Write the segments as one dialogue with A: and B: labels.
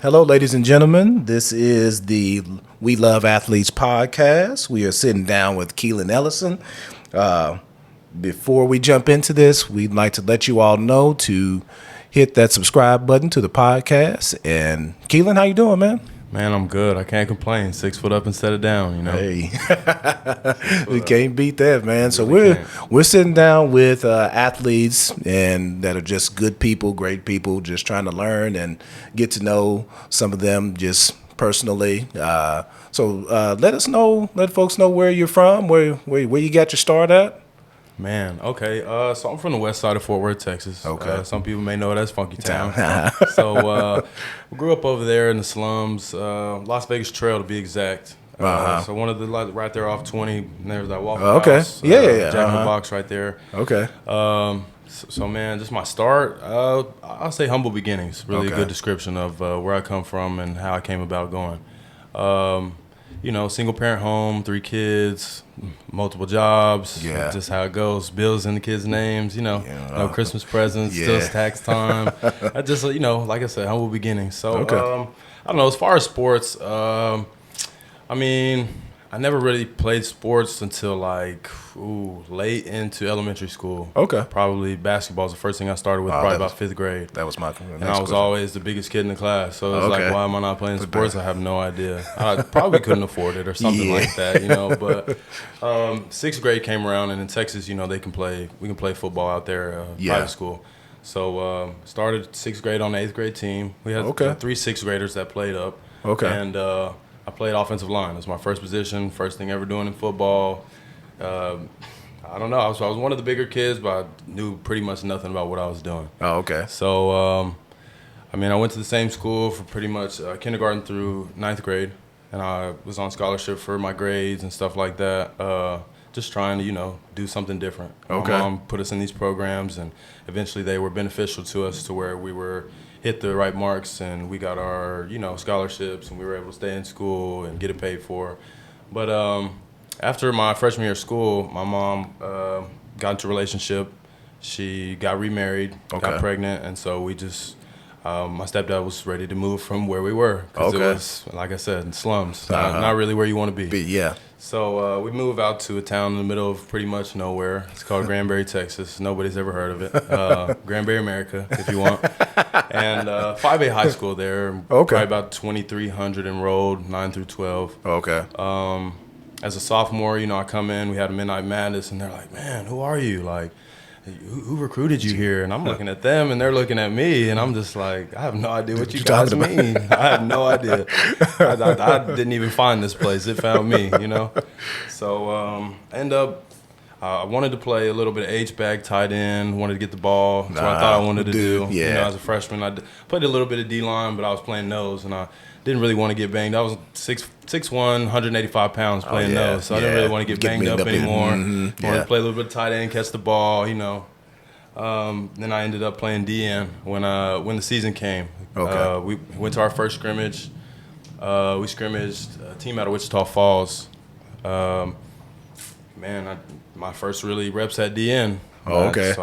A: Hello, ladies and gentlemen. This is the We Love Athletes podcast. We are sitting down with Keelen Ellison. Before we jump into this, we'd like to let you all know to hit that subscribe button to the podcast. And Keelen, how you doing, man?
B: Man, I'm good. I can't complain. 6 foot up instead of down, you know.
A: Hey, we can't beat that, man. So
B: really
A: we're sitting down with athletes and that are just good people, great people, just trying to learn and get to know some of them just personally. So let folks know where you're from, where you got your start at.
B: Man, okay. So I'm from the west side of Fort Worth, Texas.
A: Okay.
B: Some people may know it as Funky Town. So we grew up over there in the slums, Las Vegas Trail to be exact. So one of the right there off 20, and there's that Waffle House.
A: Yeah.
B: Jack in the Box right there.
A: Okay.
B: So man, just my start. I'll say humble beginnings. Really a good description of where I come from and how I came about going. Single parent home, 3 kids, multiple jobs.
A: Yeah.
B: Just how it goes. Bills in the kids' names. No Christmas presents. Still it's tax time. I just like I said, humble beginnings. So I don't know. As far as sports, I never really played sports until late into elementary school.
A: Okay.
B: Probably basketball was the first thing I started with, probably about 5th grade.
A: That was my
B: And I was always the biggest kid in the class. So it was like, why am I not playing sports? I have no idea. I probably couldn't afford it or something like that, But 6th grade came around, and in Texas, we can play football out there, private school. So started 6th grade on the 8th grade team. We had 3 6th graders that played up.
A: Okay.
B: And I played offensive line. It was my first position, first thing ever doing in football. I don't know. I was one of the bigger kids, but I knew pretty much nothing about what I was doing.
A: Oh, okay.
B: So, I went to the same school for pretty much kindergarten through 9th grade, and I was on scholarship for my grades and stuff like that. Just trying to, do something different.
A: Okay.
B: My mom put us in these programs, and eventually they were beneficial to us to where we were hit the right marks, and we got our, scholarships, and we were able to stay in school and get it paid for. But after my freshman year of school, my mom got into a relationship. She got remarried, got pregnant, and so we just, my stepdad was ready to move from where we were. Because it was, like I said, in slums, not really where you want to be.
A: Yeah.
B: So we moved out to a town in the middle of pretty much nowhere. It's called Granbury, Texas. Nobody's ever heard of it. Granbury, America, if you want. And 5A high school there. Probably about 2,300 enrolled, 9 through 12.
A: Okay.
B: As a sophomore, I come in. We had a Midnight Madness, and they're like, "Man, who are you? Like, who recruited you here?" And I'm looking at them, and they're looking at me, and I'm just like, I have no idea what you guys mean. I have no idea. I didn't even find this place. It found me, So end up, I wanted to play a little bit of H-back, tight end, wanted to get the ball. That's what I thought I wanted to do.
A: Yeah.
B: As a freshman, I played a little bit of D-line, but I was playing nose, and I didn't really want to get banged. I was 6'1", 185 pounds playing nose, so I didn't really want to get banged up anymore. Wanted to play a little bit of tight end, catch the ball, Then I ended up playing DN when the season came. We went to our first scrimmage. We scrimmaged a team out of Wichita Falls. My first really reps at DN. So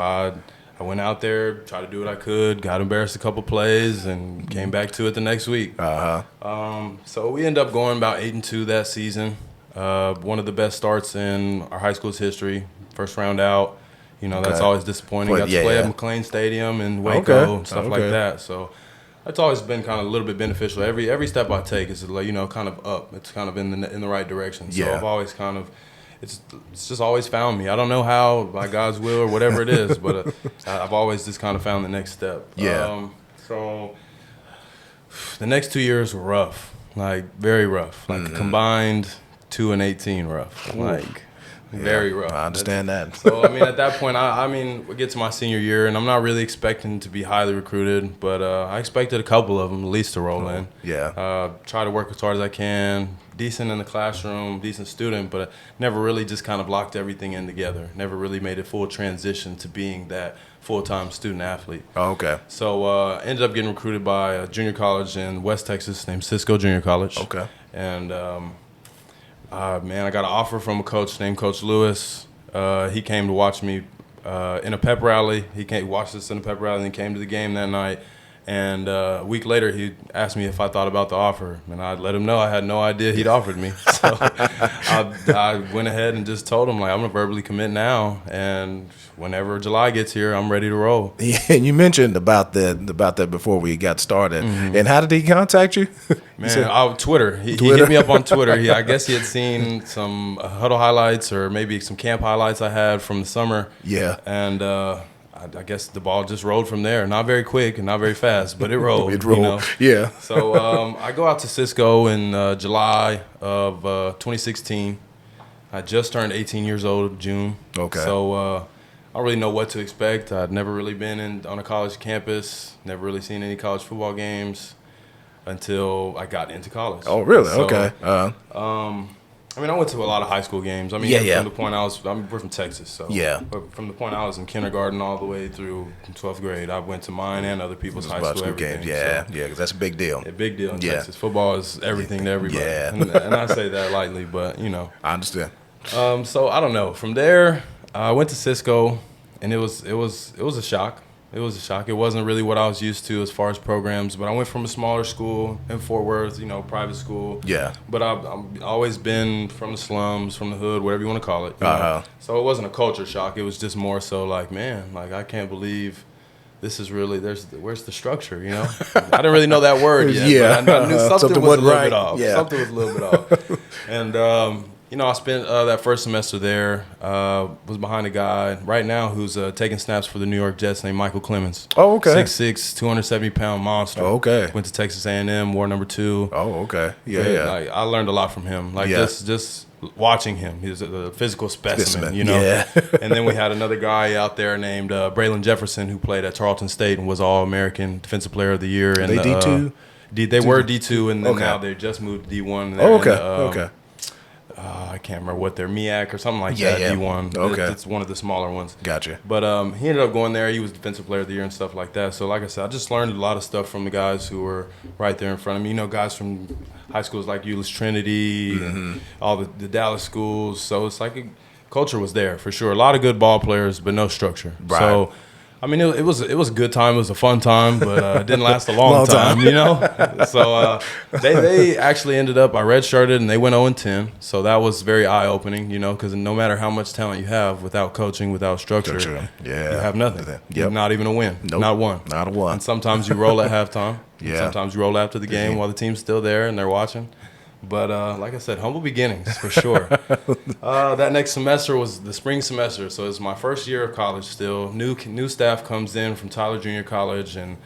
B: I went out there, tried to do what I could, got embarrassed a couple plays, and came back to it the next week. So we ended up going about 8-2 that season. One of the best starts in our high school's history. First round out. That's always disappointing. Got to play at McLean Stadium in Waco and stuff like that. So that's always been kind of a little bit beneficial. Every step I take is kind of up. It's kind of in the right direction. So I've always kind of it's just always found me. I don't know how, by God's will or whatever it is, but I've always just kind of found the next step. So the next 2 years were rough, very rough. Combined 2 and 18 rough. Very rough.
A: I understand that.
B: So, at that point, we get to my senior year, and I'm not really expecting to be highly recruited, but I expected a couple of them at least to roll in. Try to work as hard as I can. Decent in the classroom, decent student, but never really just kind of locked everything in together. Never really made a full transition to being that full-time student athlete. So ended up getting recruited by a junior college in West Texas named Cisco Junior College. And I got an offer from a coach named Coach Lewis. He came to watch me in a pep rally. He watched us in a pep rally and came to the game that night. And a week later, he asked me if I thought about the offer, and I let him know I had no idea he'd offered me. So I went ahead and just told him, like, I'm going to verbally commit now, and whenever July gets here, I'm ready to roll.
A: Yeah, and you mentioned about that before we got started. And how did he contact you?
B: Man, Twitter. He hit me up on Twitter. I guess he had seen some huddle highlights or maybe some camp highlights I had from the summer.
A: Yeah.
B: And I guess the ball just rolled from there. Not very quick and not very fast, but it rolled.
A: It rolled.
B: You know?
A: Yeah.
B: So I go out to Cisco in July of 2016. I just turned 18 years old in June.
A: Okay.
B: So I don't really know what to expect. I'd never really been on a college campus, never really seen any college football games until I got into college.
A: Oh, really?
B: So,
A: okay.
B: I mean, I went to a lot of high school games. I mean, from the point we're from Texas, so but from the point I was in kindergarten all the way through 12th grade, I went to mine and other people's high school
A: games. Yeah, so, because that's a big deal.
B: A big deal in Texas. Football is everything to everybody.
A: Yeah.
B: And I say that lightly, but you know.
A: I understand.
B: So I don't know. From there, I went to Cisco, and it was a shock. It was a shock. It wasn't really what I was used to as far as programs, but I went from a smaller school in Fort Worth, private school.
A: Yeah.
B: But I've always been from the slums, from the hood, whatever you want to call it. You know? So it wasn't a culture shock. It was just more so like, man, like I can't believe this is really, where's the structure, I didn't really know that word yet, but I knew something was a little bit off.
A: Yeah.
B: Something was a little bit off. And, I spent that first semester there, was behind a guy right now who's taking snaps for the New York Jets named Michael Clemens.
A: Oh, okay.
B: 6'6", 270-pound monster.
A: Oh, okay.
B: Went to Texas A&M, wore number 2.
A: Oh, okay. Yeah.
B: Like, I learned a lot from him. Like, just watching him. He's a physical specimen,
A: Yeah.
B: And then we had another guy out there named Braylon Jefferson who played at Tarleton State and was All-American Defensive Player of the Year. And
A: they D2?
B: They were D2, and then now they just moved to D1.
A: Oh, okay. Okay.
B: I can't remember what they're MEAC or something like that. D1.
A: Okay.
B: It's one of the smaller ones.
A: Gotcha.
B: But he ended up going there. He was Defensive Player of the Year and stuff like that. So like I said, I just learned a lot of stuff from the guys who were right there in front of me. Guys from high schools like Euless Trinity, all the Dallas schools. So it's like culture was there for sure. A lot of good ball players, but no structure.
A: Right.
B: So I mean, it was a good time. It was a fun time, but it didn't last a long time, So they actually ended up, I redshirted, and they went 0-10. So that was very eye-opening, because no matter how much talent you have, without coaching, without structure, you have nothing.
A: Yep.
B: Not even a win.
A: Nope.
B: Not one.
A: Not a one.
B: And sometimes you roll at halftime. Sometimes you roll after the game while the team's still there and they're watching. But like I said, humble beginnings for sure. That next semester was the spring semester, so it's my first year of college still. New staff comes in from Tyler Junior College, and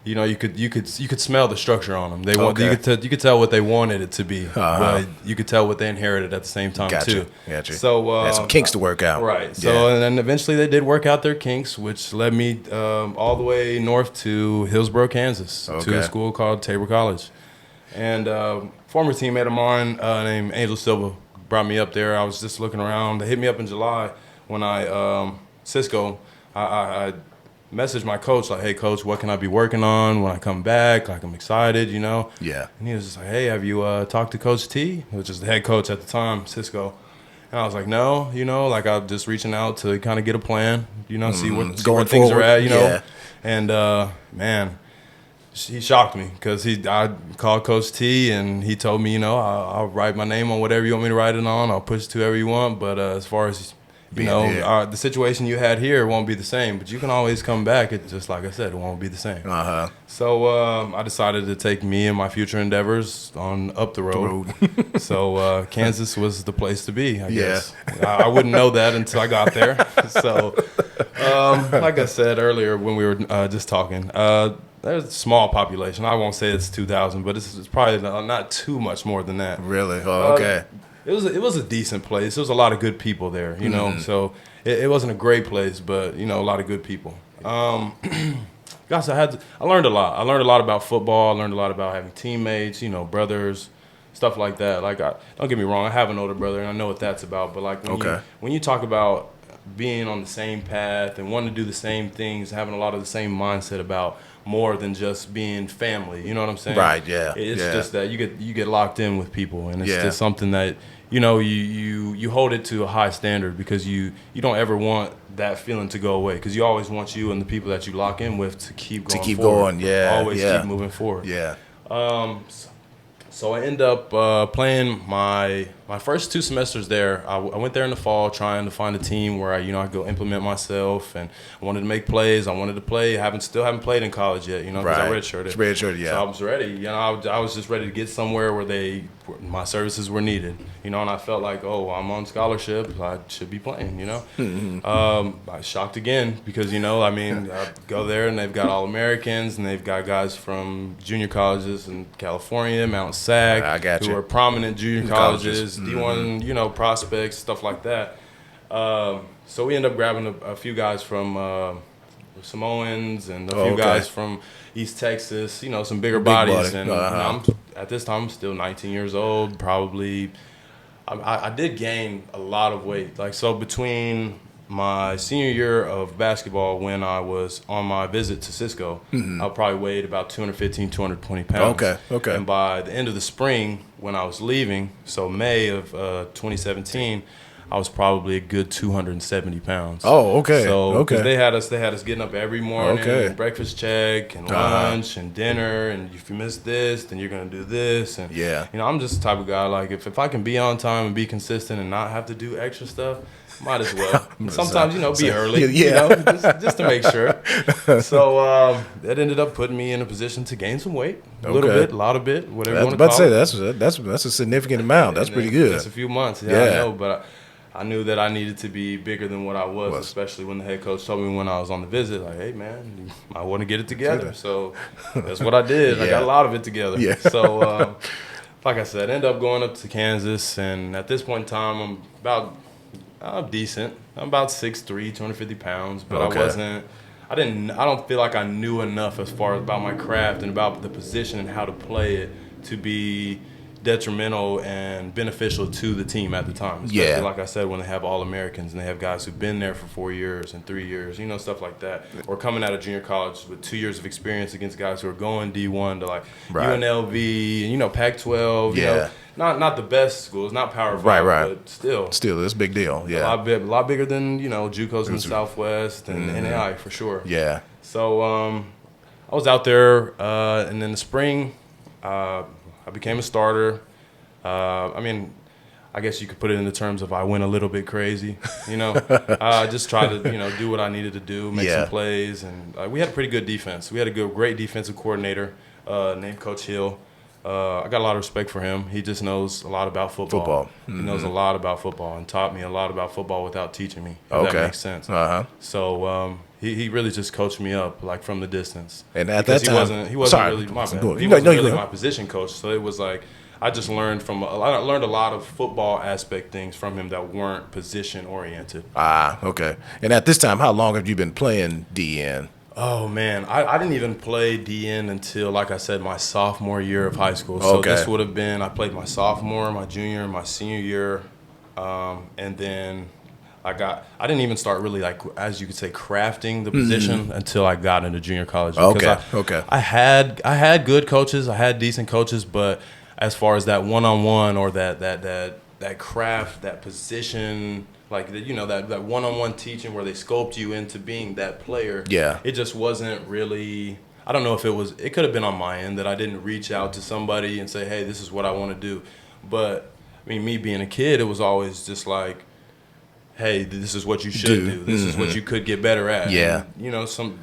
B: you could smell the structure on them. You could tell what they wanted it to be, but you could tell what they inherited at the same time too.
A: Gotcha.
B: So
A: had some kinks to work out.
B: Right. So and then eventually they did work out their kinks, which led me all the way north to Hillsborough, Kansas, to a school called Tabor College. And former teammate of mine named Angel Silva brought me up there. I was just looking around. They hit me up in July when Cisco. I messaged my coach like, "Hey, coach, what can I be working on when I come back? Like, I'm excited,
A: Yeah.
B: And he was just like, "Hey, have you talked to Coach T?" Which is the head coach at the time, Cisco. And I was like, "No, like I'm just reaching out to kind of get a plan, see where things are at, And man. He shocked me because I called Coach T and he told me, I'll write my name on whatever you want me to write it on. I'll push it to whoever you want. But as far as, the situation you had here won't be the same. But you can always come back. It's just like I said, it won't be the same. So I decided to take me and my future endeavors on up the road. So Kansas was the place to be, I guess. I wouldn't know that until I got there. So like I said earlier when we were just talking, there's a small population. I won't say it's 2,000, but it's probably not too much more than that.
A: Really? Oh, okay.
B: It was a decent place. There was a lot of good people there, So it wasn't a great place, but a lot of good people. Gosh, I learned a lot. I learned a lot about football. I learned a lot about having teammates, brothers, stuff like that. Like, don't get me wrong, I have an older brother, and I know what that's about. But like when you talk about being on the same path and wanting to do the same things, having a lot of the same mindset about more than just being family. You know what I'm saying?
A: Right. Yeah.
B: It's just that you get locked in with people, and it's just something that you hold it to a high standard because you don't ever want that feeling to go away because you always want you and the people that you lock in with to keep going. Always keep moving forward.
A: Yeah.
B: So I end up playing my first 2 semesters there. I went there in the fall trying to find a team where I go implement myself, and I wanted to make plays. I wanted to play. Still haven't played in college yet, because I redshirted.
A: Redshirted, yeah.
B: So I was ready. I was just ready to get somewhere where my services were needed. And I felt like, I'm on scholarship. I should be playing. I was shocked again because I go there and they've got All-Americans and they've got guys from junior colleges in California, Mount SAC, who are prominent junior colleges, D1, prospects, stuff like that. So we end up grabbing a few guys from Samoans and a few guys from East Texas, some bigger bodies. And at this time, I'm still 19 years old, probably. I did gain a lot of weight. So between my senior year of basketball, when I was on my visit to Cisco, I probably weighed about 215, 220 pounds.
A: Okay.
B: And by the end of the spring, when I was leaving, so May of 2017, I was probably a good 270 pounds.
A: Oh, okay.
B: So because they had us getting up every morning, and breakfast check and lunch and dinner, and if you miss this, then you're gonna do this. And I'm just the type of guy if I can be on time and be consistent and not have to do extra stuff, might as well. Sometimes be early, just to make sure. So that ended up putting me in a position to gain some weight, a little bit, a lot of bit, whatever you want to call it.
A: That's a significant amount. That's pretty good.
B: That's a few months. I know, but I knew that I needed to be bigger than what I was, especially when the head coach told me when I was on the visit, hey, man, I want to get it together. So that's what I did. I got a lot of it together. Yeah. So, like I said, I ended up going up to Kansas, and at this point in time, I'm decent. I'm about 6'3", 250 pounds, but I don't feel like I knew enough as far as about my craft and about the position and how to play it to be detrimental and beneficial to the team at the time. Especially, like I said, when they have All-Americans and they have guys who've been there for 4 years and 3 years, stuff like that. Or coming out of junior college with 2 years of experience against guys who are going D1 to UNLV and, Pac-12, not the best schools, not Power 5, but still.
A: Still, it's a big deal,
B: a lot bigger than, JUCOs in the Southwest and NAI for sure.
A: Yeah.
B: So I was out there, and in the spring, I became a starter. I guess you could put it in the terms of I went a little bit crazy. I just tried to, do what I needed to do, make some plays. And we had a pretty good defense. We had a great defensive coordinator named Coach Hill. I got a lot of respect for him. He just knows a lot about football. He knows a lot about football and taught me a lot about football without teaching me, if that makes sense. So he really just coached me up from the distance.
A: And at that time,
B: he wasn't really my bad. He wasn't really my position coach. So it was I just learned I learned a lot of football aspect things from him that weren't position oriented.
A: Okay. And at this time, how long have you been playing DN?
B: Oh, man. I didn't even play DN until, like I said, my sophomore year of high school. So this would have been, I played my sophomore, my junior, and my senior year. And then I didn't even start really, as you could say, crafting the position until I got into junior college. I had good coaches. I had decent coaches. But as far as that one-on-one or that craft, that position, that one-on-one teaching where they sculpt you into being that player. Yeah. It just wasn't really, I don't know if it could have been on my end that I didn't reach out to somebody and say, hey, this is what I want to do. But, me being a kid, it was always just hey, this is what you should do. This is what you could get better at. Yeah. And,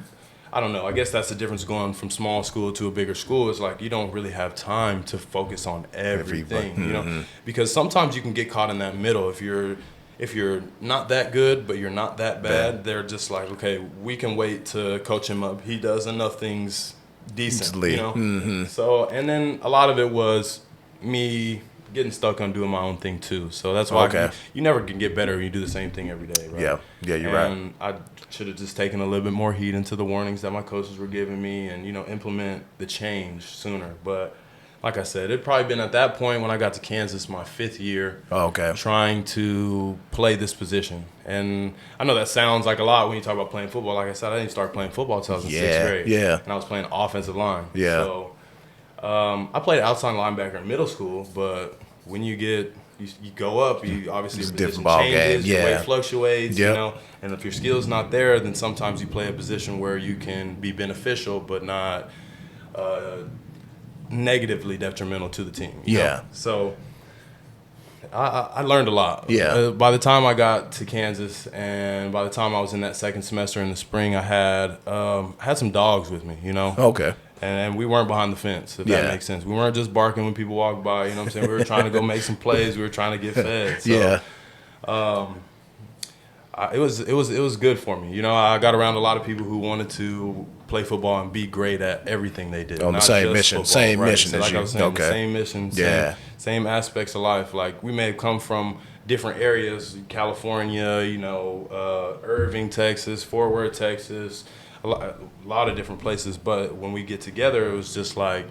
B: I don't know. I guess that's the difference going from small school to a bigger school. It's you don't really have time to focus on everything, because sometimes you can get caught in that middle. If you're not that good, but you're not that bad, they're just okay, we can wait to coach him up. He does enough things decently, So, and then a lot of it was me getting stuck on doing my own thing too. So that's why you never can get better when you do the same thing every day, right? Yeah, you're right. And I should have just taken a little bit more heed into the warnings that my coaches were giving me and, implement the change sooner. But like I said, it'd probably been at that point when I got to Kansas my 5th year.
A: Oh, okay.
B: Trying to play this position. And I know that sounds like a lot when you talk about playing football. Like I said, I didn't start playing football until I was in 6th grade.
A: Yeah.
B: And I was playing offensive line.
A: Yeah.
B: So I played outside linebacker in middle school, but when you go up, you obviously
A: It's
B: the
A: a
B: position
A: different ball
B: changes,
A: game.
B: your
A: Yeah.
B: weight fluctuates,
A: Yep.
B: you know. And if your skill's not there, then sometimes you play a position where you can be beneficial but not negatively detrimental to the team. You know? So I learned a lot.
A: Yeah.
B: By the time I got to Kansas, and by the time I was in that second semester in the spring, I had some dogs with me, you know.
A: Okay.
B: And we weren't behind the fence, if that makes sense. We weren't just barking when people walked by, you know what I'm saying? We were trying to go make some plays. We were trying to get fed. So, it was good for me. You know, I got around a lot of people who wanted to play football and be great at everything they did.
A: On the same mission.
B: Football,
A: Same
B: right?
A: mission
B: So
A: as
B: like
A: you.
B: I was saying,
A: Okay.
B: the same mission, same aspects of life. Like, we may have come from different areas, California, you know, Irving, Texas, Fort Worth, Texas, a lot of different places. But when we get together, it was just like,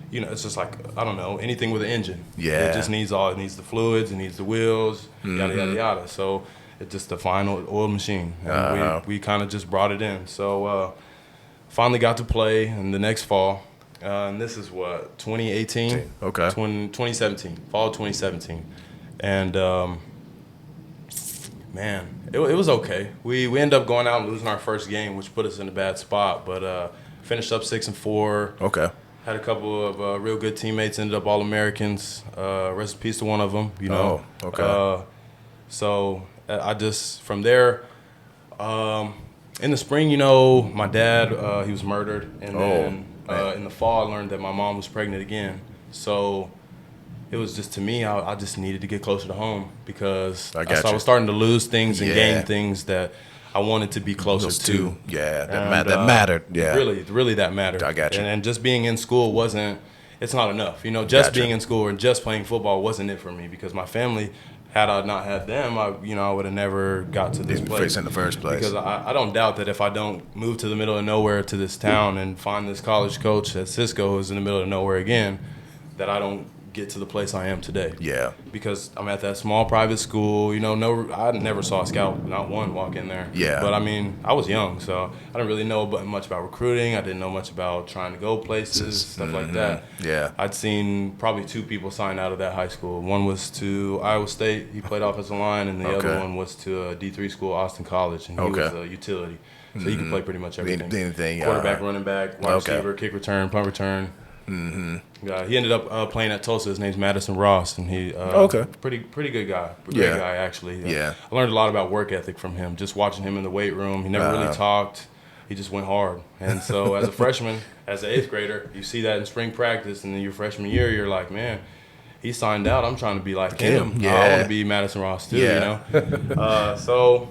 B: you know, it's just like, I don't know, anything with an engine.
A: Yeah.
B: It just needs it needs the fluids, it needs the wheels, yada, yada, yada. So it's just a fine oiled machine. And we kind of just brought it in. So finally got to play in the next fall. And this is what, 2018?
A: Okay.
B: 2017, fall of 2017. And, man, it was okay. We ended up going out and losing our first game, which put us in a bad spot. But finished up 6-4.
A: Okay.
B: Had a couple of real good teammates, ended up All-Americans. Rest in peace to one of them, you know.
A: Oh, okay.
B: So I just, from there, in the spring, you know, my dad, he was murdered. And then in the fall, I learned that my mom was pregnant again. So it was just, to me, I just needed to get closer to home because I was starting to lose things and gain things that I wanted to be closer to.
A: Yeah, that mattered. Yeah.
B: Really that mattered.
A: I got you.
B: And just being in school it's not enough. You know, just being in school and just playing football wasn't it for me because my family, had I not had them, I would have never got to this place
A: in the first place.
B: Because I don't doubt that if I don't move to the middle of nowhere to this town and find this college coach at Cisco who's in the middle of nowhere again, that I don't get to the place I am today.
A: Yeah.
B: Because I'm at that small private school, you know, I never saw a scout, not one, walk in there.
A: Yeah.
B: But I mean, I was young, so I didn't really know much about recruiting. I didn't know much about trying to go places, stuff like that.
A: Yeah.
B: I'd seen probably 2 people sign out of that high school. One was to Iowa State, he played offensive line, and the other one was to a D3 school, Austin College, and he was a utility. So he could play pretty much everything.
A: Anything,
B: quarterback, running back, wide receiver, kick return, punt return. He ended up playing at Tulsa. His name's Madison Ross, and he pretty good guy. Great guy, actually. I learned a lot about work ethic from him. Just watching him in the weight room, he never really talked. He just went hard. And so as a freshman, as an 8th grader, you see that in spring practice, and then your freshman year, you're like, man, he signed out. I'm trying to be like him.
A: Yeah.
B: I want to be Madison Ross too. You know. So,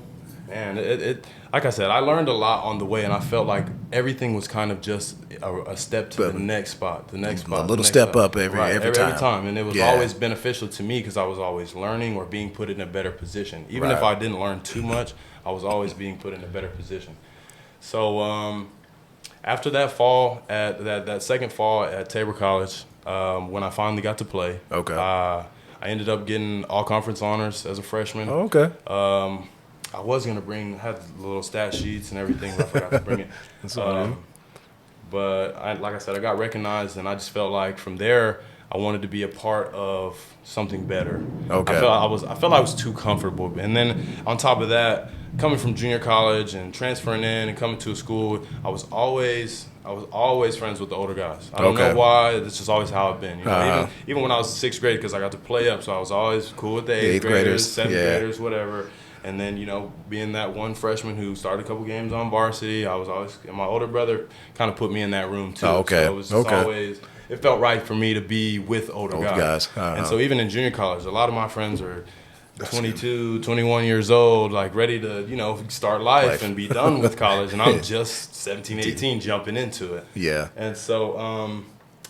B: man, it like I said, I learned a lot on the way, and I felt like everything was kind of just a step to the next spot,
A: a little step up every time.
B: And it was always beneficial to me because I was always learning or being put in a better position. Even if I didn't learn too much, I was always being put in a better position. So after that fall, at that second fall at Tabor College, when I finally got to play, I ended up getting all-conference honors as a freshman. I was going to had the little stat sheets and everything, but I forgot to bring it. But like I said, I got recognized, and I just felt like from there, I wanted to be a part of something better. I felt I was too comfortable. And then on top of that, coming from junior college and transferring in and coming to a school, I was always friends with the older guys. I don't know why. It's just always how I've been. You know, even when I was 6th grade, because I got to play up, so I was always cool with the 8th graders, 7th graders, whatever. And then, you know, being that one freshman who started a couple games on varsity, I was always, and my older brother kind of put me in that room too. So it was just always, it felt right for me to be with older guys. And so even in junior college, a lot of my friends are 22, 21 years old, like ready to, you know, start life and be done with college. And I'm just 17, 18 jumping into it. Yeah. And so,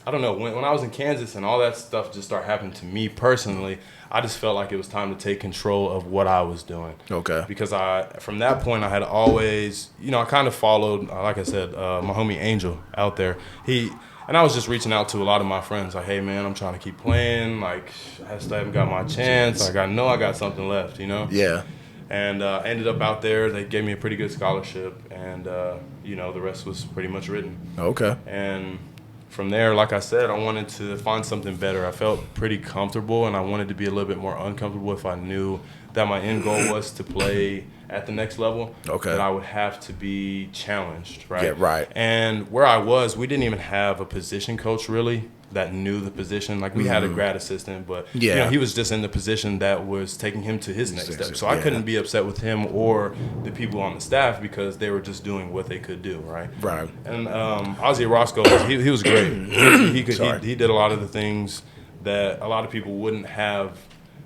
B: I don't know, when I was in Kansas and all that stuff just started happening to me personally, I just felt like it was time to take control of what I was doing. Because from that point, I had always, you know, I kind of followed, like I said, my homie Angel out there. And I was just reaching out to a lot of my friends, like, hey, man, I'm trying to keep playing. Like, I still haven't got my chance. Like, I know I got something left, you know?
A: Yeah.
B: And ended up out there. They gave me a pretty good scholarship. And, you know, the rest was pretty much written.
A: Okay.
B: And from there, like I said, I wanted to find something better. I felt pretty comfortable, and I wanted to be a little bit more uncomfortable if I knew that my end goal was to play at the next level.
A: Okay.
B: That I would have to be challenged, right?
A: Yeah, right.
B: And where I was, we didn't even have a position coach really that knew the position. Like, we had a grad assistant, but you know, he was just in the position that was taking him to his next step. So I couldn't be upset with him or the people on the staff because they were just doing what they could do, right?
A: Right.
B: And Ozzie Roscoe, he was great. He did a lot of the things that a lot of people wouldn't have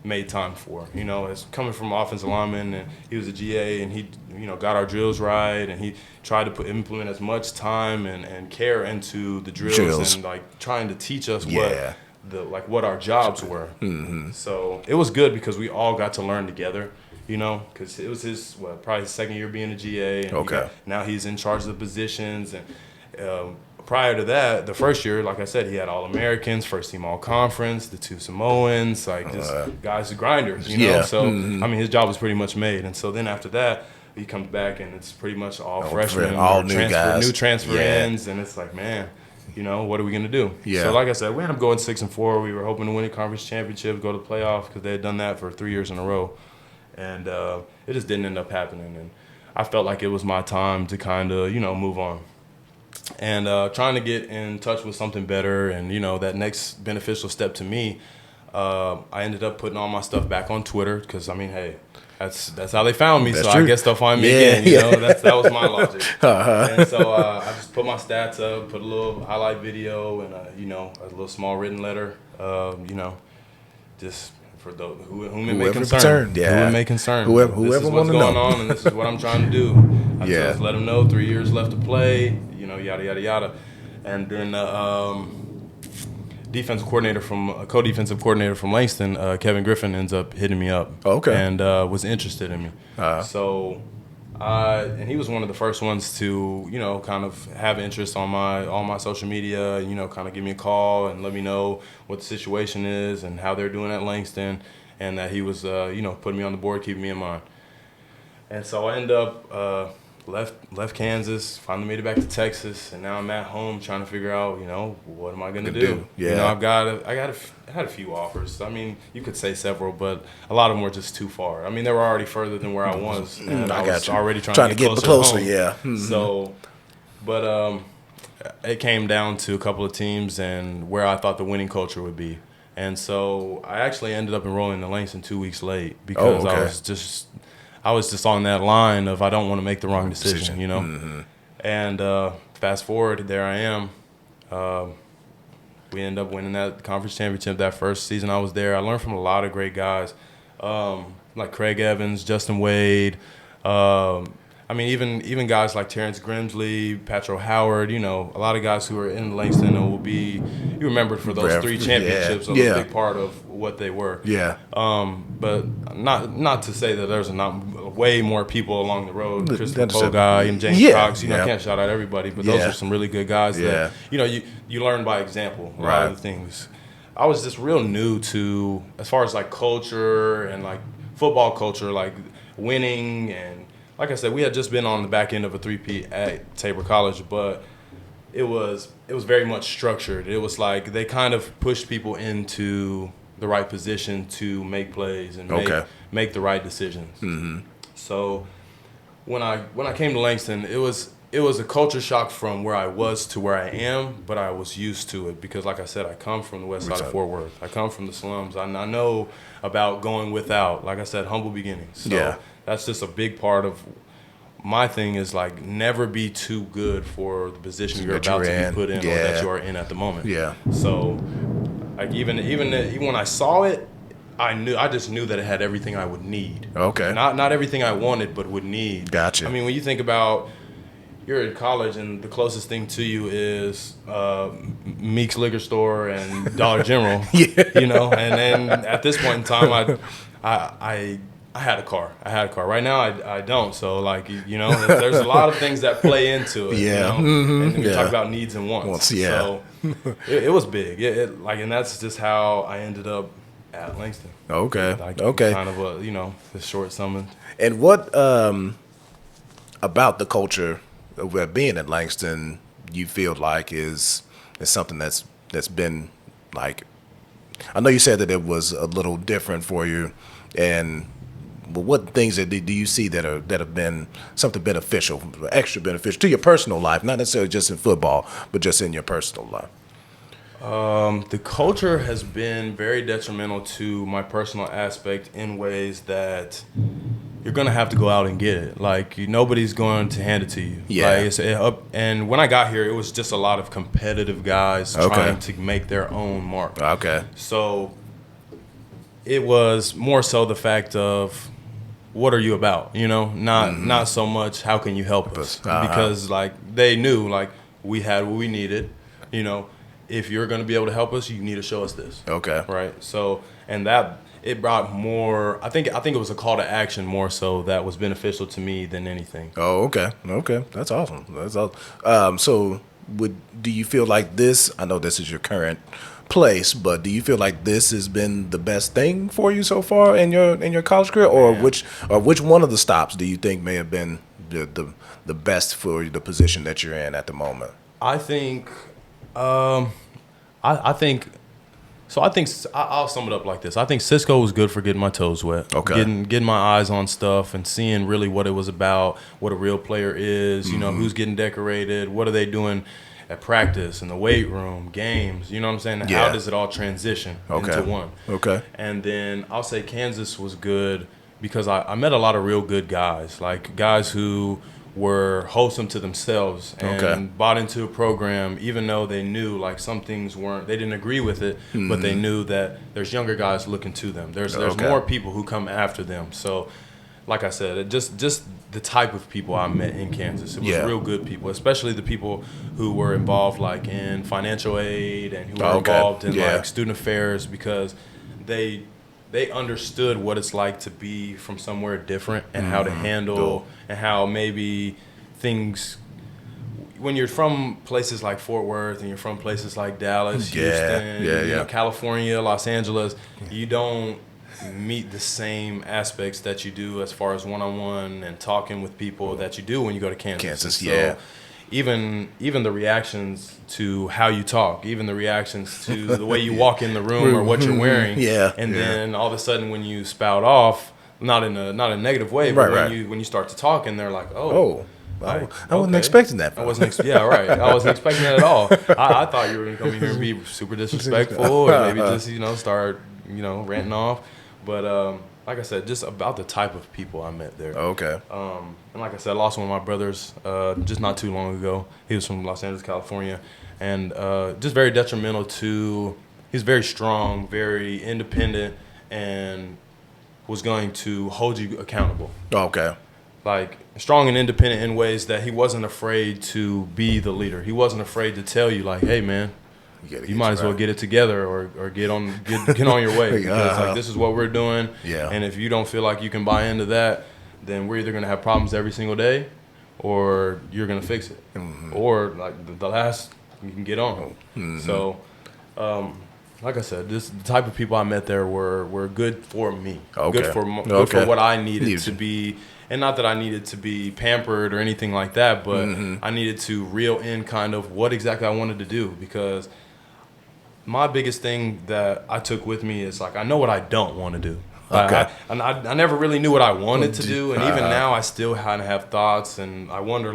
B: made time for. You know, as coming from offensive lineman, and he was a GA, and he, you know, got our drills right, and he tried to implement as much time and care into the drills. And like trying to teach us what our jobs were. Mm-hmm. So it was good because we all got to learn together. You know, because it was his probably his second year being a GA, and now he's in charge of the positions. And prior to that, the first year, like I said, he had All-Americans, first team All-Conference, the 2 Samoans, like just guys who grinders, you know. So, I mean, his job was pretty much made. And so then after that, he comes back and it's pretty much all freshmen,
A: all new guys.
B: New transfer ends. And it's like, man, you know, what are we going to do? Yeah. So, like I said, we ended up going 6-4. We were hoping to win a conference championship, go to the playoff, because they had done that for 3 years in a row. And it just didn't end up happening. And I felt like it was my time to kind of, you know, move on. And trying to get in touch with something better, and you know, that next beneficial step to me, I ended up putting all my stuff back on Twitter because I mean, hey, that's how they found me. That's so true. I guess they'll find me again. You know, that was my logic. And so I just put my stats up, put a little highlight video, and you know, a little small written letter. You know, just for those whom it may concern. Yeah. Who it may concern.
A: Whoever
B: this is what's going on, and this is what I'm trying to do. I just let them know 3 years left to play. You know, yada yada yada, and then co-defensive coordinator from Langston, Kevin Griffin, ends up hitting me up. And was interested in me. So, and he was one of the first ones to, you know, kind of have interest on my social media. You know, kind of give me a call and let me know what the situation is and how they're doing at Langston, and that he was, you know, putting me on the board, keeping me in mind. And so I end up. Left Kansas, finally made it back to Texas, and now I'm at home trying to figure out, you know, what am I gonna do? Yeah. You know, I had a few offers. I mean, you could say several, but a lot of them were just too far. I mean, they were already further than where I was, and I was already trying to get closer. Yeah. Mm-hmm. So, but it came down to a couple of teams and where I thought the winning culture would be, and so I actually ended up enrolling in Langston 2 weeks late because I was just on that line of I don't want to make the wrong decision, you know. Mm-hmm. And fast forward, there I am. We end up winning that conference championship that first season I was there. I learned from a lot of great guys, like Craig Evans, Justin Wade. I mean, even guys like Terrence Grimsley, Patro Howard, you know, a lot of guys who are in Langston and will be remembered for those 3 championships. Yeah. A big part of what they were. Yeah. But not to say that there's not way more people along the road. Christopher Pogai and James Cox. You know, I can't shout out everybody, but those are some really good guys that, you know, you learn by example. A lot of the things. I was just real new to, as far as like culture and like football culture, like winning, and like I said, we had just been on the back end of a 3-peat at Tabor College, but it was very much structured. It was like they kind of pushed people into the right position to make plays and make the right decisions. Mm-hmm. So when I came to Langston, it was a culture shock from where I was to where I am, but I was used to it because, like I said, I come from the west side of Fort Worth. I come from the slums. I know about going without, like I said, humble beginnings. So that's just a big part of my thing is like never be too good for the position you're about to be put in or that you are in at the moment. Yeah. So like even when I saw it, I just knew that it had everything I would need. Okay. Not everything I wanted, but would need. Gotcha. I mean, when you think about you're in college and the closest thing to you is Meek's Liquor Store and Dollar General. You know, and then at this point in time, I had a car. Right now, I don't. So, like, you know, there's a lot of things that play into it. Yeah. You know? And we talk about needs and wants. So, it was big. And that's just how I ended up at Langston.
A: Okay.
B: Kind of the short summons.
A: And what about the culture of being at Langston you feel like is something that's been like, I know you said that it was a little different for you, but what things do you see that have been something beneficial, extra beneficial to your personal life, not necessarily just in football, but just in your personal life?
B: The culture has been very detrimental to my personal aspect in ways that you're going to have to go out and get it. Like, nobody's going to hand it to you.
A: Yeah.
B: And when I got here, it was just a lot of competitive guys trying to make their own mark.
A: Okay.
B: So it was more so the fact of, what are you about? Not so much how can you help us? Because they knew we had what we needed. If you're going to be able to help us, you need to show us this.
A: Okay.
B: Right. So, and that it brought more. I think it was a call to action more so that was beneficial to me than anything.
A: Oh, okay. That's awesome. So, do you feel like this? I know this is your current place, but do you feel like this has been the best thing for you so far in your college career, or which one of the stops do you think may have been the best for the position that you're in at the moment?
B: I think. I'll sum it up like this. I think Cisco was good for getting my toes wet.
A: Okay.
B: Getting my eyes on stuff and seeing really what it was about, what a real player is, who's getting decorated, what are they doing at practice, in the weight room, games, you know what I'm saying?
A: Yeah.
B: How does it all transition into one?
A: Okay.
B: And then I'll say Kansas was good because I met a lot of real good guys, like guys who were wholesome to themselves and bought into a program, even though they knew some things they didn't agree with it, but they knew that there's younger guys looking to them. There's more people who come after them. So, like I said, just the type of people I met in Kansas. It was real good people, especially the people who were involved in financial aid and who were involved in student affairs, because they understood what it's like to be from somewhere different and how to handle and how maybe things, when you're from places like Fort Worth and you're from places like Dallas, Houston, California, Los Angeles, you don't meet the same aspects that you do as far as one-on-one and talking with people that you do when you go to Kansas. So even the reactions to how you talk, even the reactions to the way you walk in the room or what you're wearing, then all of a sudden when you spout off, not in a negative way, but when you start to talk and they're like,
A: I wasn't expecting that.
B: I wasn't expecting that at all. I thought you were going to come in here and be super disrespectful or maybe just start ranting off, but like I said, just about the type of people I met there.
A: Okay.
B: And like I said, I lost one of my brothers just not too long ago. He was from Los Angeles, California, and just very detrimental to. He's very strong, very independent, and was going to hold you accountable.
A: Okay.
B: Strong and independent in ways that he wasn't afraid to be the leader. He wasn't afraid to tell you, hey, man, you might as well get it together or get on your way, because this is what we're doing.
A: Yeah.
B: And if you don't feel like you can buy into that, then we're either going to have problems every single day, or you're going to fix it, or the last you can get on. So, like I said, the type of people I met there were good for me, good for what I needed to be. And not that I needed to be pampered or anything like that, but I needed to reel in kind of what exactly I wanted to do, because my biggest thing that I took with me is I know what I don't want to do.
A: Okay.
B: I never really knew what I wanted to do, and even now I still kind of have thoughts, and I wonder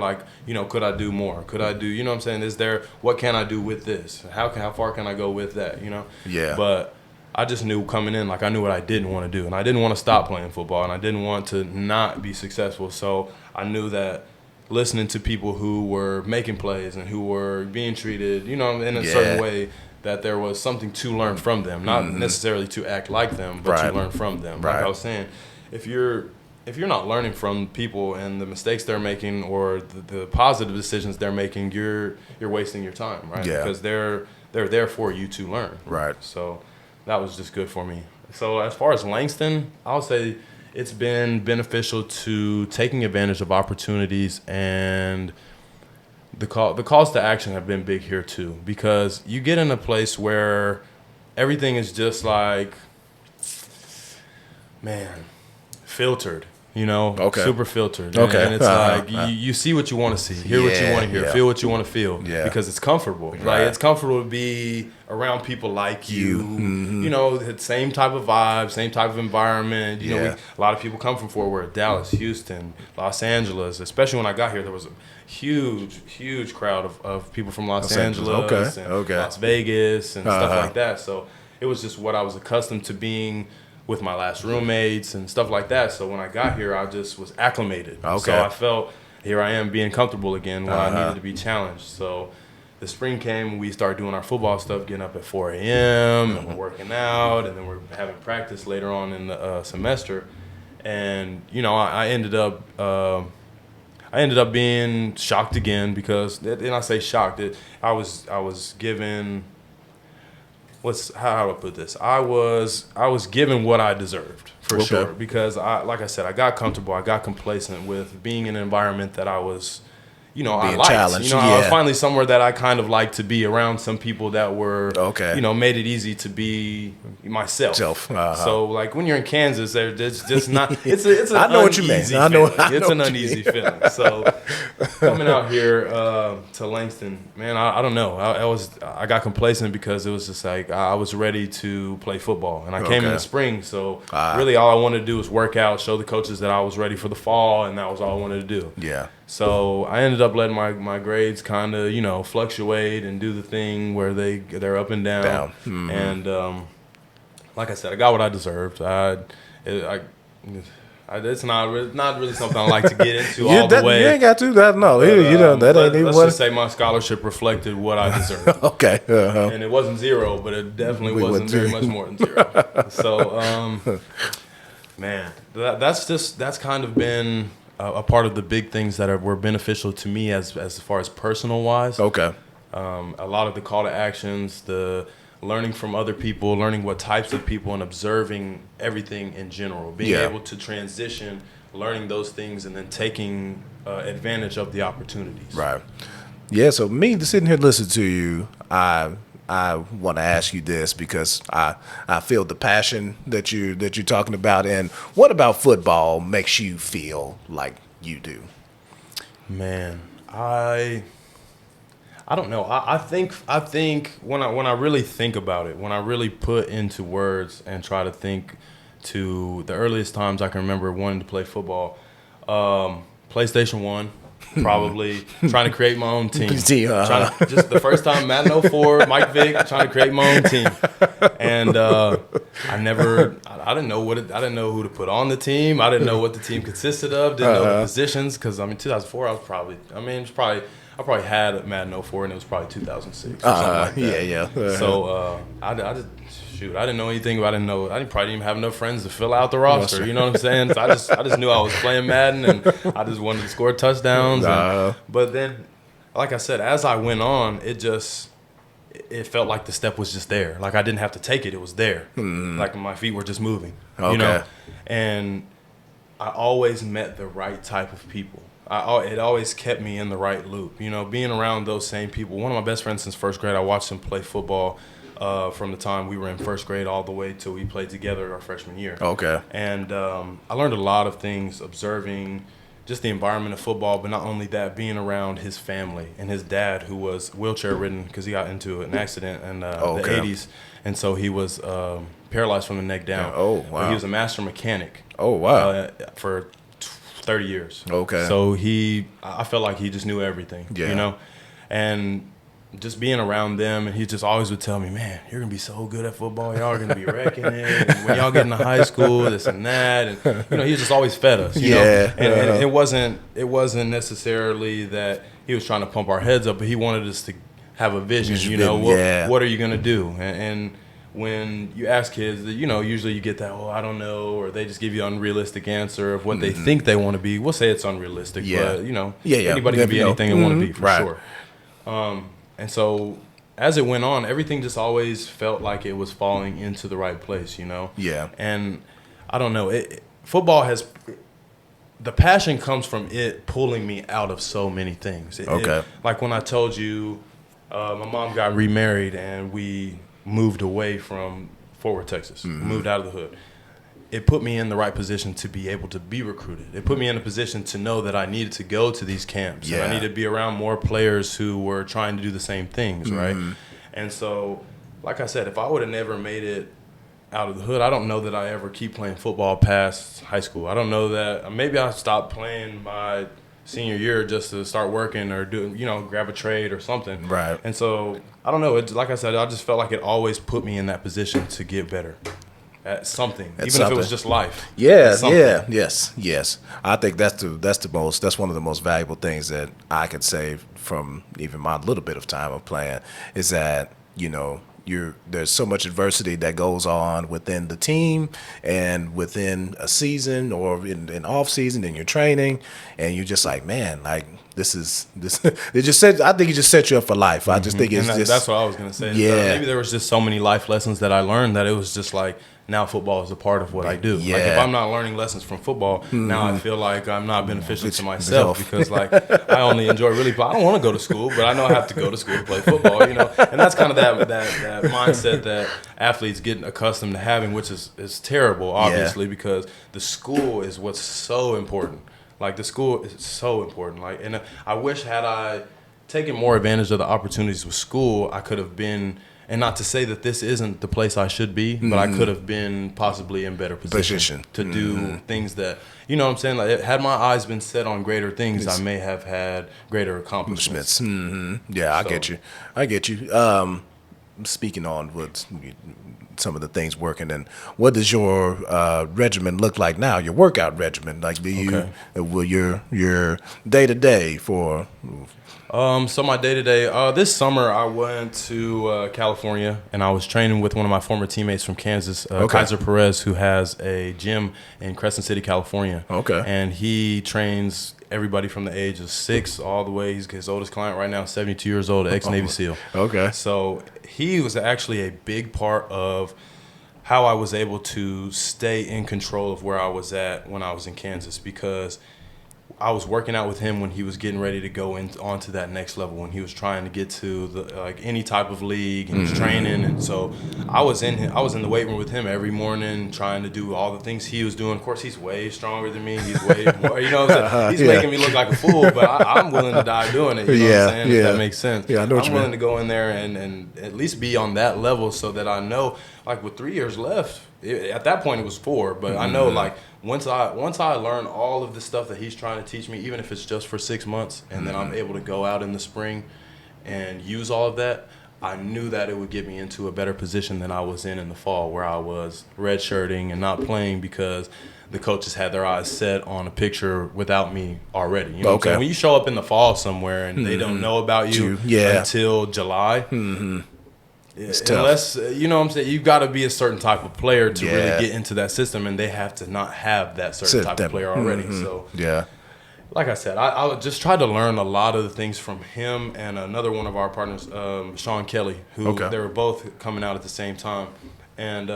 B: could I do more? Could I do, what I'm saying? What can I do with this? How far can I go with that?
A: Yeah.
B: But I just knew coming in, I knew what I didn't want to do, and I didn't want to stop playing football, and I didn't want to not be successful. So I knew that listening to people who were making plays and who were being treated, in a certain way, that there was something to learn from them, not necessarily to act like them, but to learn from them. Like I was saying, if you're not learning from people and the mistakes they're making or the positive decisions they're making, you're wasting your time, right?
A: Yeah.
B: Because they're there for you to learn.
A: Right.
B: So that was just good for me. So as far as Langston, I would say it's been beneficial to taking advantage of opportunities and the calls to action have been big here too, because you get in a place where everything is just like, man, filtered. Super filtered.
A: Okay.
B: And it's like you see what you want to see, hear what you want to hear, feel what you want to feel, because it's comfortable. Right. Like, it's comfortable to be around people like you. Mm-hmm. The same type of vibe, same type of environment. A lot of people come from Fort Worth, Dallas, Houston, Los Angeles. Especially when I got here, there was a huge crowd of people from Los Angeles and Las Vegas and stuff like that. So it was just what I was accustomed to being with my last roommates and stuff like that. So when I got here, I just was acclimated. So I felt, here I am being comfortable again when I needed to be challenged. So the spring came, we started doing our football stuff, getting up at 4 a.m. and we're working out, and then we're having practice later on in the semester. And I ended up being shocked again, because, and I say shocked, I was given. How do I put this? I was given what I deserved, for sure, because like I said, I got comfortable, I got complacent with being in an environment that I was, I liked.
A: Challenged.
B: I was finally somewhere that I kind of liked to be around, some people that were, made it easy to be myself. So like when you're in Kansas, it's just not. It's an
A: I know what you mean.
B: It's an uneasy feeling. So coming out here to Langston, man, I don't know. I got complacent because it was just like I was ready to play football, and I came in the spring. So really, all I wanted to do was work out, show the coaches that I was ready for the fall, and that was all I wanted to do.
A: Yeah.
B: So I ended up letting my grades kind of fluctuate and do the thing where they're up and down. Mm-hmm. And like I said, I got what I deserved. It's not really something I like to get into all the way.
A: You ain't got to. That ain't even.
B: Let's just say my scholarship reflected what I deserved.
A: Okay.
B: And it wasn't zero, but it definitely wasn't very much more than zero. So, man, that's kind of been a part of the big things that were beneficial to me as far as personal wise.
A: Okay.
B: A lot of the call to actions, the learning from other people, learning what types of people, and observing everything in general. Being able to transition, learning those things, and then taking advantage of the opportunities.
A: Right. Yeah. So me sitting here listening to you, I want to ask you this, because I feel the passion that you're talking about. And what about football makes you feel like you do? Man, I don't know. I think when I really think about it, when I really put into words and try to think to the earliest times I can remember wanting to play football, PlayStation 1. Probably trying to create my own team. Just the first time, Madden 04, Mike Vick, trying to create my own team. And I didn't know who to put on the team. I didn't know what the team consisted of. Didn't know the positions, because 2004 I probably had Madden 04, and it was probably 2006 or something like that. Yeah.
B: So I didn't know anything. I probably didn't even have enough friends to fill out the roster. You know what I'm saying? So I just knew I was playing Madden, and I just wanted to score touchdowns. But then, like I said, as I went on, it felt like the step was just there. Like I didn't have to take it; it was there. Like my feet were just moving. And I always met the right type of people. It always kept me in the right loop. Being around those same people. One of my best friends since first grade, I watched him play football from the time we were in first grade all the way till we played together our freshman year. Okay. And I learned a lot of things observing just the environment of football, but not only that, being around his family and his dad, who was wheelchair-ridden because he got into an accident in the 80s. And so he was paralyzed from the neck down. Oh, wow. But he was a master mechanic. Oh, wow. For 30 years. Okay. So I felt like he just knew everything, and just being around them, and he just always would tell me, man, you're going to be so good at football. Y'all are going to be wrecking it. And when y'all get into high school, this and that. And, he just always fed us, you know. And it wasn't necessarily that he was trying to pump our heads up, but he wanted us to have a vision, what are you going to do? And when you ask kids, usually you get that, I don't know, or they just give you an unrealistic answer of what they think they want to be. We'll say it's unrealistic, but, anybody can be anything they want to be, for sure. And so as it went on, everything just always felt like it was falling into the right place, Yeah. And I don't know, football has the passion comes from it pulling me out of so many things. Like when I told you, my mom got remarried and we moved away from Fort Worth, Texas. Moved out of the hood. It put me in the right position to be able to be recruited. It put me in a position to know that I needed to go to these camps. And I needed to be around more players who were trying to do the same things, right? And so, like I said, if I would have never made it out of the hood, I don't know that I ever keep playing football past high school. I don't know that maybe I stopped playing my senior year just to start working or do, grab a trade or something.
A: Right.
B: And so, I don't know. Like I said, I just felt like it always put me in that position to get better. At something, even if it was just life.
A: Yes. I think that's one of the most valuable things that I could say from even my little bit of time of playing is that there's so much adversity that goes on within the team and within a season or in off season in your training, and you're just like, man, like this. It just said. I think it just set you up for life. I just think
B: that's what I was gonna say.
A: Yeah,
B: maybe there was just so many life lessons that I learned that it was just like, now football is a part of what I do.
A: Yeah.
B: Like if I'm not learning lessons from football, now I feel like I'm not beneficial to myself because like I only enjoy I don't want to go to school, but I know I have to go to school to play football, And that's kind of that mindset that athletes get accustomed to having, which is terrible, obviously, because the school is what's so important. Like the school is so important. Like, and I wish had I taken more advantage of the opportunities with school, I could have been. And not to say that this isn't the place I should be, but I could have been possibly in better position to do things that, you know what I'm saying? Like, had my eyes been set on greater things, I may have had greater accomplishments.
A: Yeah, I get you. Speaking on what some of the things working, and what does your regimen look like now? Your workout regimen, like will your day-to-day for...
B: So my day-to-day, this summer I went to California and I was training with one of my former teammates from Kansas, Kaiser Perez, who has a gym in Crescent City, California. And he trains everybody from the age of 6 all the way. His oldest client right now is 72 years old, ex-Navy SEAL. So he was actually a big part of how I was able to stay in control of where I was at when I was in Kansas, because I was working out with him when he was getting ready to go onto that next level, when he was trying to get to any type of league, and he was training. And so I was in the weight room with him every morning, trying to do all the things he was doing. Of course, he's way stronger than me. He's way more, he's making me look like a fool, but I'm willing to die doing it. You know what I'm saying? If that makes sense.
A: Yeah, I know what you mean.
B: I'm willing to go in there and at least be on that level, so that I know, like with 3 years left, at that point it was 4, but I know like once I learn all of the stuff that he's trying to teach me, even if it's just for 6 months, and then I'm able to go out in the spring and use all of that, I knew that it would get me into a better position than I was in the fall, where I was redshirting and not playing because the coaches had their eyes set on a picture without me already. You know what I'm saying? When you show up in the fall somewhere and they don't know about you until July,
A: it's tough.
B: Unless, you know what I'm saying, you've got to be a certain type of player to really get into that system, and they have to not have that certain type of player already. So, like I said, I just tried to learn a lot of the things from him and another one of our partners, Sean Kelly, who they were both coming out at the same time. And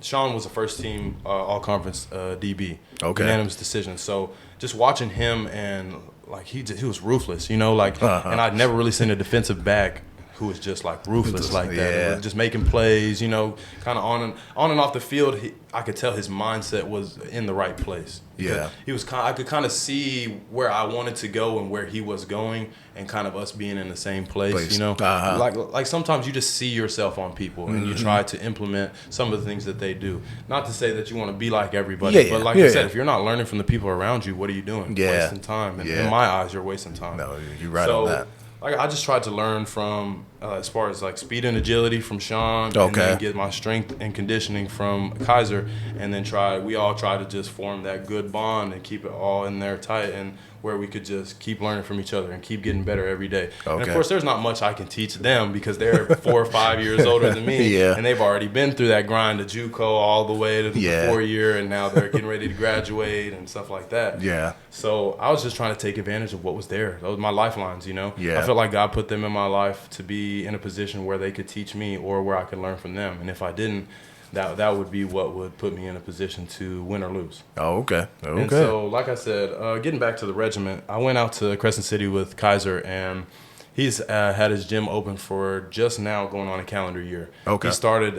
B: Sean was a first-team all-conference DB, unanimous decision. So just watching him, and like he was ruthless, and I'd never really seen a defensive back who was just like ruthless like that, just making plays, kind of on and off the field. I could tell his mindset was in the right place. He was I could kind of see where I wanted to go and where he was going, and kind of us being in the same place. Like sometimes you just see yourself on people, and you try to implement some of the things that they do. Not to say that you want to be like everybody, but like I said, if you're not learning from the people around you, what are you doing? Wasting time. And in my eyes, you're wasting time.
A: No, you're right on that.
B: I just tried to learn from, as far as like speed and agility, from Sean, and then get my strength and conditioning from Kaiser, and then we all try to just form that good bond and keep it all in there tight, and where we could just keep learning from each other and keep getting better every day. And of course, there's not much I can teach them because they're 4 or 5 years older than me, and they've already been through that grind to JUCO all the way to the 4-year, and now they're getting ready to graduate and stuff like that. So I was just trying to take advantage of what was there. Those were my lifelines, I felt like God put them in my life to be in a position where they could teach me or where I could learn from them. And if I didn't, that would be what would put me in a position to win or lose.
A: Oh, okay. Okay.
B: And so, like I said, getting back to the regiment, I went out to Crescent City with Kaiser, and he's had his gym open for just now going on a calendar year.
A: Okay.
B: He started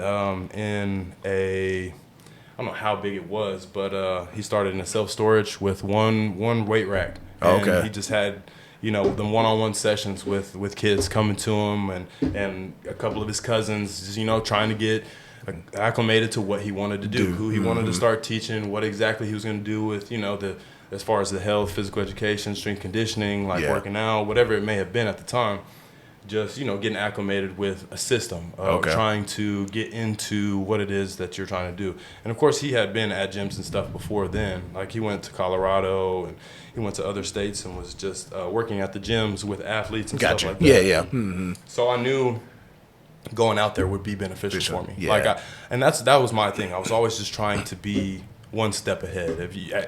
B: in a, I don't know how big it was, but he started in a self-storage with one weight rack. And
A: okay.
B: he just had, the one-on-one sessions with kids coming to him, and a couple of his cousins, trying to get acclimated to what he wanted to do, who he wanted to start teaching, what exactly he was going to do with, as far as the health, physical education, strength conditioning, working out, whatever it may have been at the time. Just, getting acclimated with a system, trying to get into what it is that you're trying to do. And, of course, he had been at gyms and stuff before then. Like, he went to Colorado and he went to other states and was just working at the gyms with athletes and stuff like that.
A: Yeah. Mm-hmm.
B: So I knew going out there would be beneficial for me.
A: Yeah.
B: And that was my thing. I was always just trying to be one step ahead,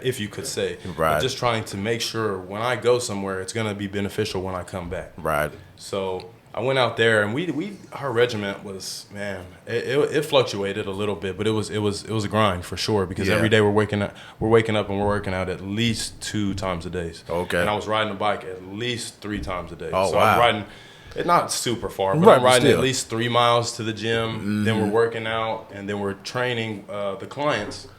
B: if you could say.
A: Right.
B: Just trying to make sure when I go somewhere, it's going to be beneficial when I come back.
A: Right.
B: So I went out there, and our regiment was, man, it fluctuated a little bit, but it was a grind for sure, because every day we're waking up and we're working out at least 2 times a day.
A: Okay.
B: And I was riding a bike at least 3 times a day.
A: Oh,
B: so
A: wow.
B: I'm riding. It's not super far, but
A: Right,
B: I'm riding
A: still.
B: at least 3 miles to the gym. Then we're working out, and then we're training the clients.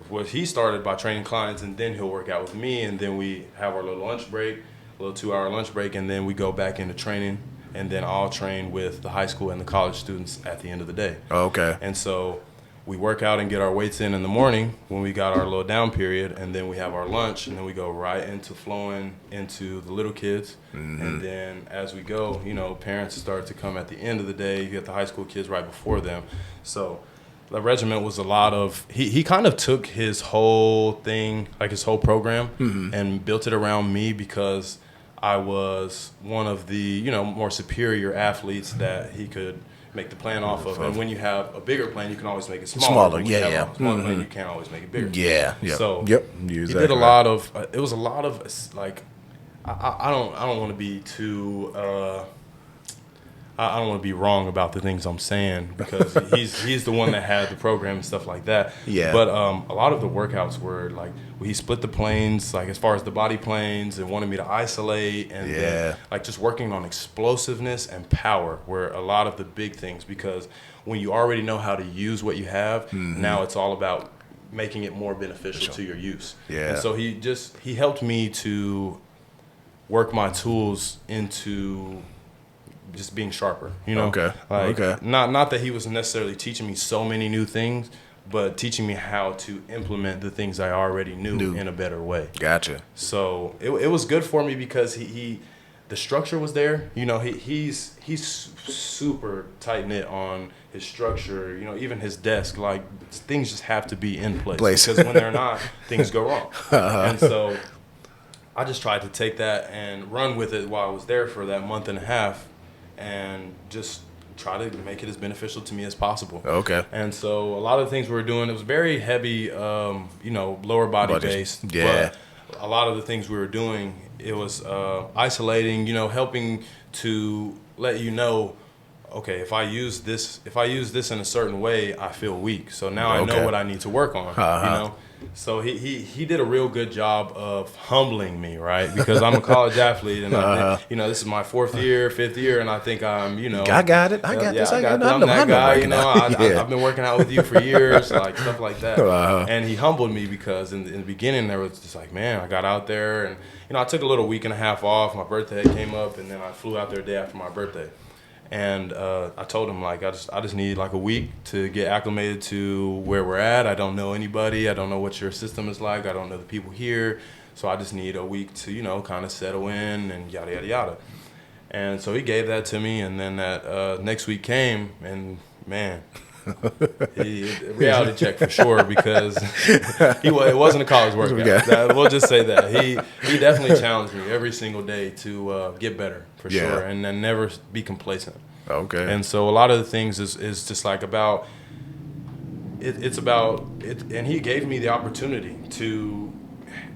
B: Well, he started by training clients, and then he'll work out with me, and then we have our little lunch break, a little 2-hour lunch break, and then we go back into training, and then I'll train with the high school and the college students at the end of the day.
A: Okay.
B: And so we work out and get our weights in the morning when we got our little down period, and then we have our lunch, and then we go right into flowing into the little kids. And then as we go, parents start to come at the end of the day. You get the high school kids right before them. So the regiment was a lot of, he kind of took his whole thing, like his whole program, and built it around me, because I was one of the, more superior athletes that he could make the plan off of. And when you have a bigger plan, you can always make it smaller. When you have a smaller plan, you can't always make it bigger.
A: Yeah.
B: So
A: exactly
B: he did a lot of, it was a lot of, like, I don't want to be too, I don't want to be wrong about the things I'm saying, because he's the one that had the program and stuff like that.
A: Yeah.
B: But a lot of the workouts were like, he split the planes, like as far as the body planes, and wanted me to isolate, and then, like, just working on explosiveness and power were a lot of the big things, because when you already know how to use what you have, now it's all about making it more beneficial to your use.
A: Yeah.
B: And so he helped me to work my tools into just being sharper,
A: Okay.
B: Not that he was necessarily teaching me so many new things, but teaching me how to implement the things I already knew in a better way.
A: Gotcha.
B: So it was good for me, because he the structure was there. He's super tight knit on his structure. Even his desk, like, things just have to be in place. Because when they're not, things go wrong. And so I just tried to take that and run with it while I was there for that month and a half, and just try to make it as beneficial to me as possible.
A: Okay.
B: And so a lot of the things we were doing, it was very heavy, lower body based.
A: Yeah.
B: But a lot of the things we were doing, it was isolating, helping to let okay, if I use this in a certain way, I feel weak. So now I know what I need to work on, So he did a real good job of humbling me, right? Because I'm a college athlete, and this is my 4th year, 5th year, and I think I'm,
A: I got it. I got this.
B: I'm that guy. I've been working out with you for years, like stuff like that. And he humbled me, because in the beginning there was just like, man, I got out there, and I took a little week and a half off. My birthday came up, and then I flew out there a day after my birthday. And I told him, like, I just need like a week to get acclimated to where we're at. I don't know anybody. I don't know what your system is like. I don't know the people here. So I just need a week to, kind of settle in and yada, yada, yada. And so he gave that to me. And then that next week came, and man, reality check for sure, because it wasn't a college workout. We'll just say that. He definitely challenged me every single day to get better for sure, and then never be complacent.
A: Okay.
B: And so a lot of the things is just like about it's about it, and he gave me the opportunity to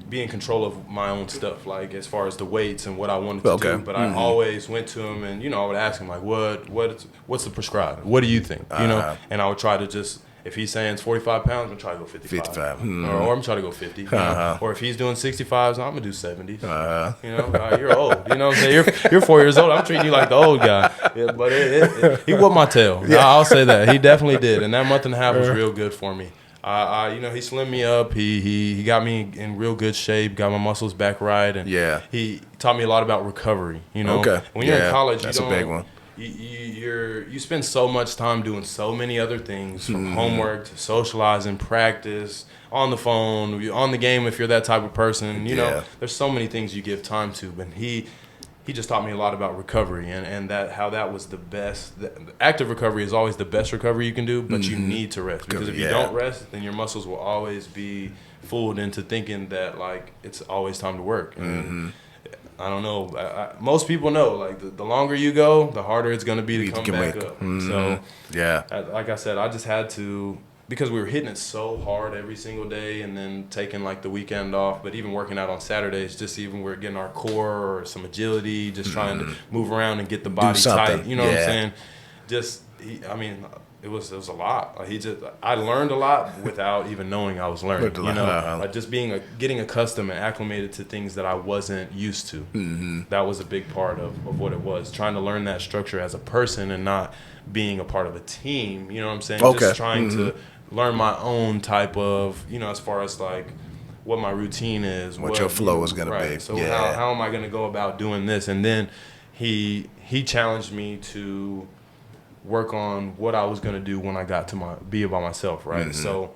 B: be in control of my own stuff, like as far as the weights and what I wanted to do. But I always went to him, and I would ask him, like, what's the prescribed? What do you think? And I would try to just If he's saying it's 45 pounds, I'm going to try to go 55.
A: 55.
B: Or I'm going to try to go 50. You know? Or if he's doing 65s, I'm going to do 70s. You know, you're old. You know what I'm saying? You're 4 years old. I'm treating you like the old guy. Yeah, but he whooped my tail. Yeah. I'll say that. He definitely did. And that month and a half was real good for me. You know, he slimmed me up. He got me in real good shape, got my muscles back right. And he taught me a lot about recovery, you know.
A: Okay.
B: When you're in college,
A: that's a big one.
B: You spend so much time doing so many other things, from homework to socializing, practice, on the phone, on the game if you're that type of person. You know, there's so many things you give time to. But he just taught me a lot about recovery and that how that was the best. The active recovery is always the best recovery you can do, but you need to rest. Because if you don't rest, then your muscles will always be fooled into thinking that, like, it's always time to work. And I don't know. Most people know, like, the longer you go, the harder it's going to be to come back up. So, like I said, I just had to, because we were hitting it so hard every single day and then taking, like, the weekend off, but even working out on Saturdays, just even we're getting our core or some agility, just trying to move around and get the body tight. You know what I'm saying? Just, it was a lot. I learned a lot without even knowing I was learning. You know, like just getting accustomed and acclimated to things that I wasn't used to. That was a big part of what it was. Trying to learn that structure as a person and not being a part of a team. You know what I'm saying? Just trying to learn my own type of, you know, as far as like what my routine is,
A: what your flow is going to be.
B: So how am I going to go about doing this? And then he challenged me to work on what I was going to do when I got to be by myself, right? So,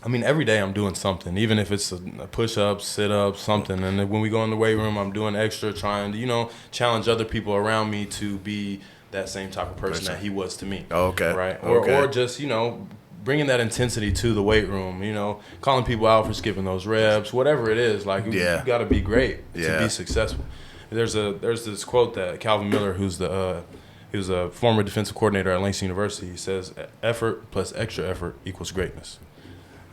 B: I mean, every day I'm doing something, even if it's a push-up, sit-up, something. And then when we go in the weight room, I'm doing extra, trying to, you know, challenge other people around me to be that same type of person that he was to me. Right? Or just, you know, bringing that intensity to the weight room, you know, calling people out for skipping those reps, whatever it is. Like, you got to be great to be successful. There's this quote that Calvin Miller, he was a former defensive coordinator at Langston University. He says, effort plus extra effort equals greatness.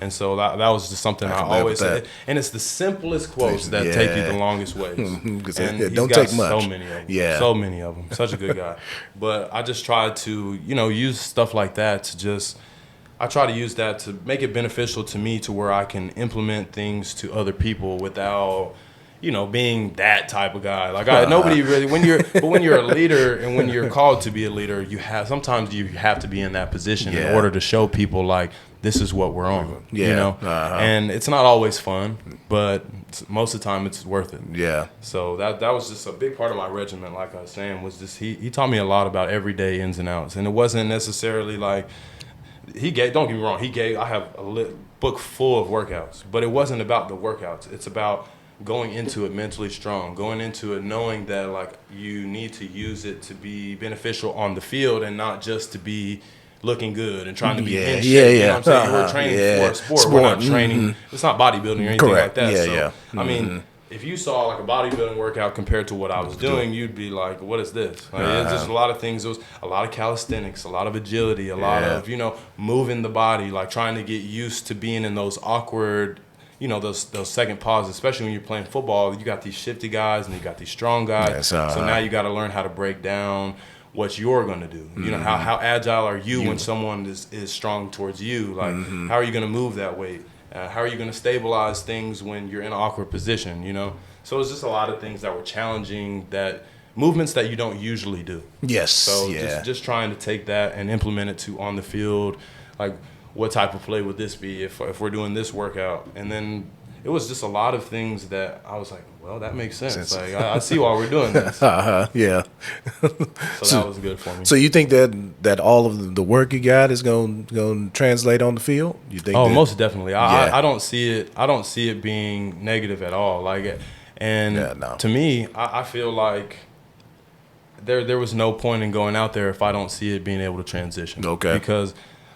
B: And so that was just something I always said. And it's the simplest quotes that take you the longest ways. And
A: it don't take much.
B: So many of them. So many of them. Such a good guy. But I just try to, you know, use stuff like that to just – I try to use that to make it beneficial to me to where I can implement things to other people without – you know, being that type of guy. Like nobody really when you're a leader and when you're called to be a leader, sometimes you have to be in that position in order to show people like this is what we're on. You know? And it's not always fun, but most of the time it's worth it. Yeah. So that was just a big part of my regimen, like I was saying, was just he taught me a lot about everyday ins and outs. And it wasn't necessarily like don't get me wrong, I have a book full of workouts, but it wasn't about the workouts. It's about going into it mentally strong, going into it knowing that like you need to use it to be beneficial on the field and not just to be looking good and trying to be in shape. You know what I'm saying? We're training for a sport. We're not training. It's not bodybuilding or anything like that. I mean, if you saw like a bodybuilding workout compared to what I was doing, you'd be like, what is this? Like, it's just a lot of things. It was a lot of calisthenics, a lot of agility, a lot of, you know, moving the body, like trying to get used to being in those awkward, you know, those second pauses, especially when you're playing football. You got these shifty guys and you got these strong guys. So now you got to learn how to break down what you're going to do. You know, how agile are you when someone is strong towards you? Like, how are you going to move that weight? How are you going to stabilize things when you're in an awkward position, you know? So it's just a lot of things that were challenging, that movements that you don't usually do. Yes. So just trying to take that and implement it to on the field, like, what type of play would this be if we're doing this workout? And then it was just a lot of things that I was like, well, that makes sense. Like, I see why we're doing this. So that was good for me.
A: So you think that all of the work you got is going to translate on the field? You think?
B: Most definitely. I don't see it. I don't see it being negative at all. Like, and to me, I feel like there was no point in going out there if I don't see it being able to transition. Okay. Because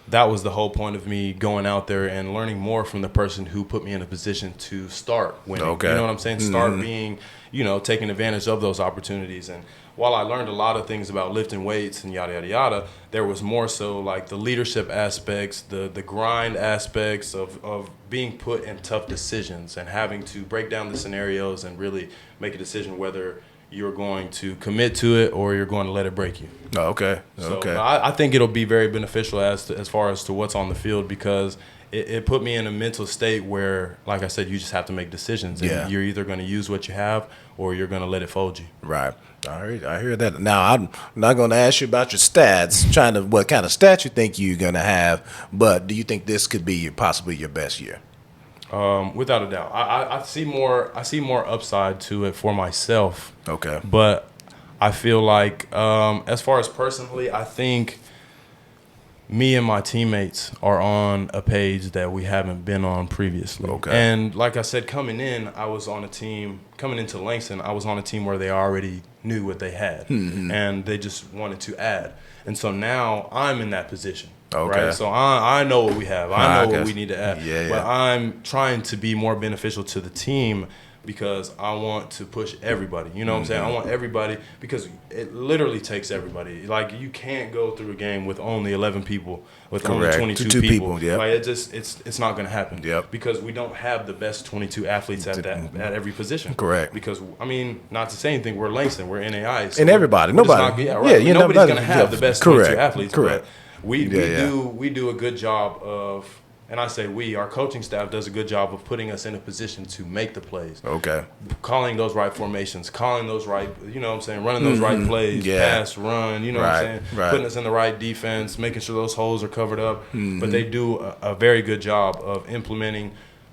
B: that was the whole point of me going out there and learning more from the person who put me in a position to start winning. Okay. You know what I'm saying? Start being, you know, taking advantage of those opportunities. And while I learned a lot of things about lifting weights and yada, yada, yada, there was more so like the leadership aspects, the grind aspects of being put in tough decisions and having to break down the scenarios and really make a decision whether you're going to commit to it or you're going to let it break you.
A: Oh, okay.
B: So
A: Okay.
B: I think it'll be very beneficial as far as to what's on the field, because it put me in a mental state where, like I said, you just have to make decisions. And you're either going to use what you have or you're going to let it fold you.
A: Right. I hear that. Now, I'm not going to ask you about your stats, what kind of stats you think you're going to have, but do you think this could be possibly your best year?
B: Without a doubt. I see more upside to it for myself.
A: Okay.
B: But I feel like, as far as personally, I think me and my teammates are on a page that we haven't been on previously.
A: Okay.
B: And like I said, coming into Langston, I was on a team where they already knew what they had, and they just wanted to add. And so now I'm in that position.
A: Okay.
B: Right? So I know what we have. I know what we need to add.
A: Yeah.
B: But I'm trying to be more beneficial to the team because I want to push everybody. You know what I'm saying? I want everybody, because it literally takes everybody. Like, you can't go through a game with only 11 people, with only 22 people.
A: Yep.
B: Like, it's not going to happen.
A: Yep.
B: Because we don't have the best 22 athletes at every position.
A: Correct.
B: Because, I mean, not to say anything, we're Langston, we're NAI. So
A: and everybody, nobody.
B: Nobody's going to have the best 22 athletes.
A: Correct.
B: But we do a good job of, and I say our coaching staff does a good job of putting us in a position to make the plays.
A: Okay.
B: Calling those right formations, calling those right, you know what I'm saying, running those right plays, pass, run, you know what I'm saying, putting us in the right defense, making sure those holes are covered up. But they do a very good job of implementing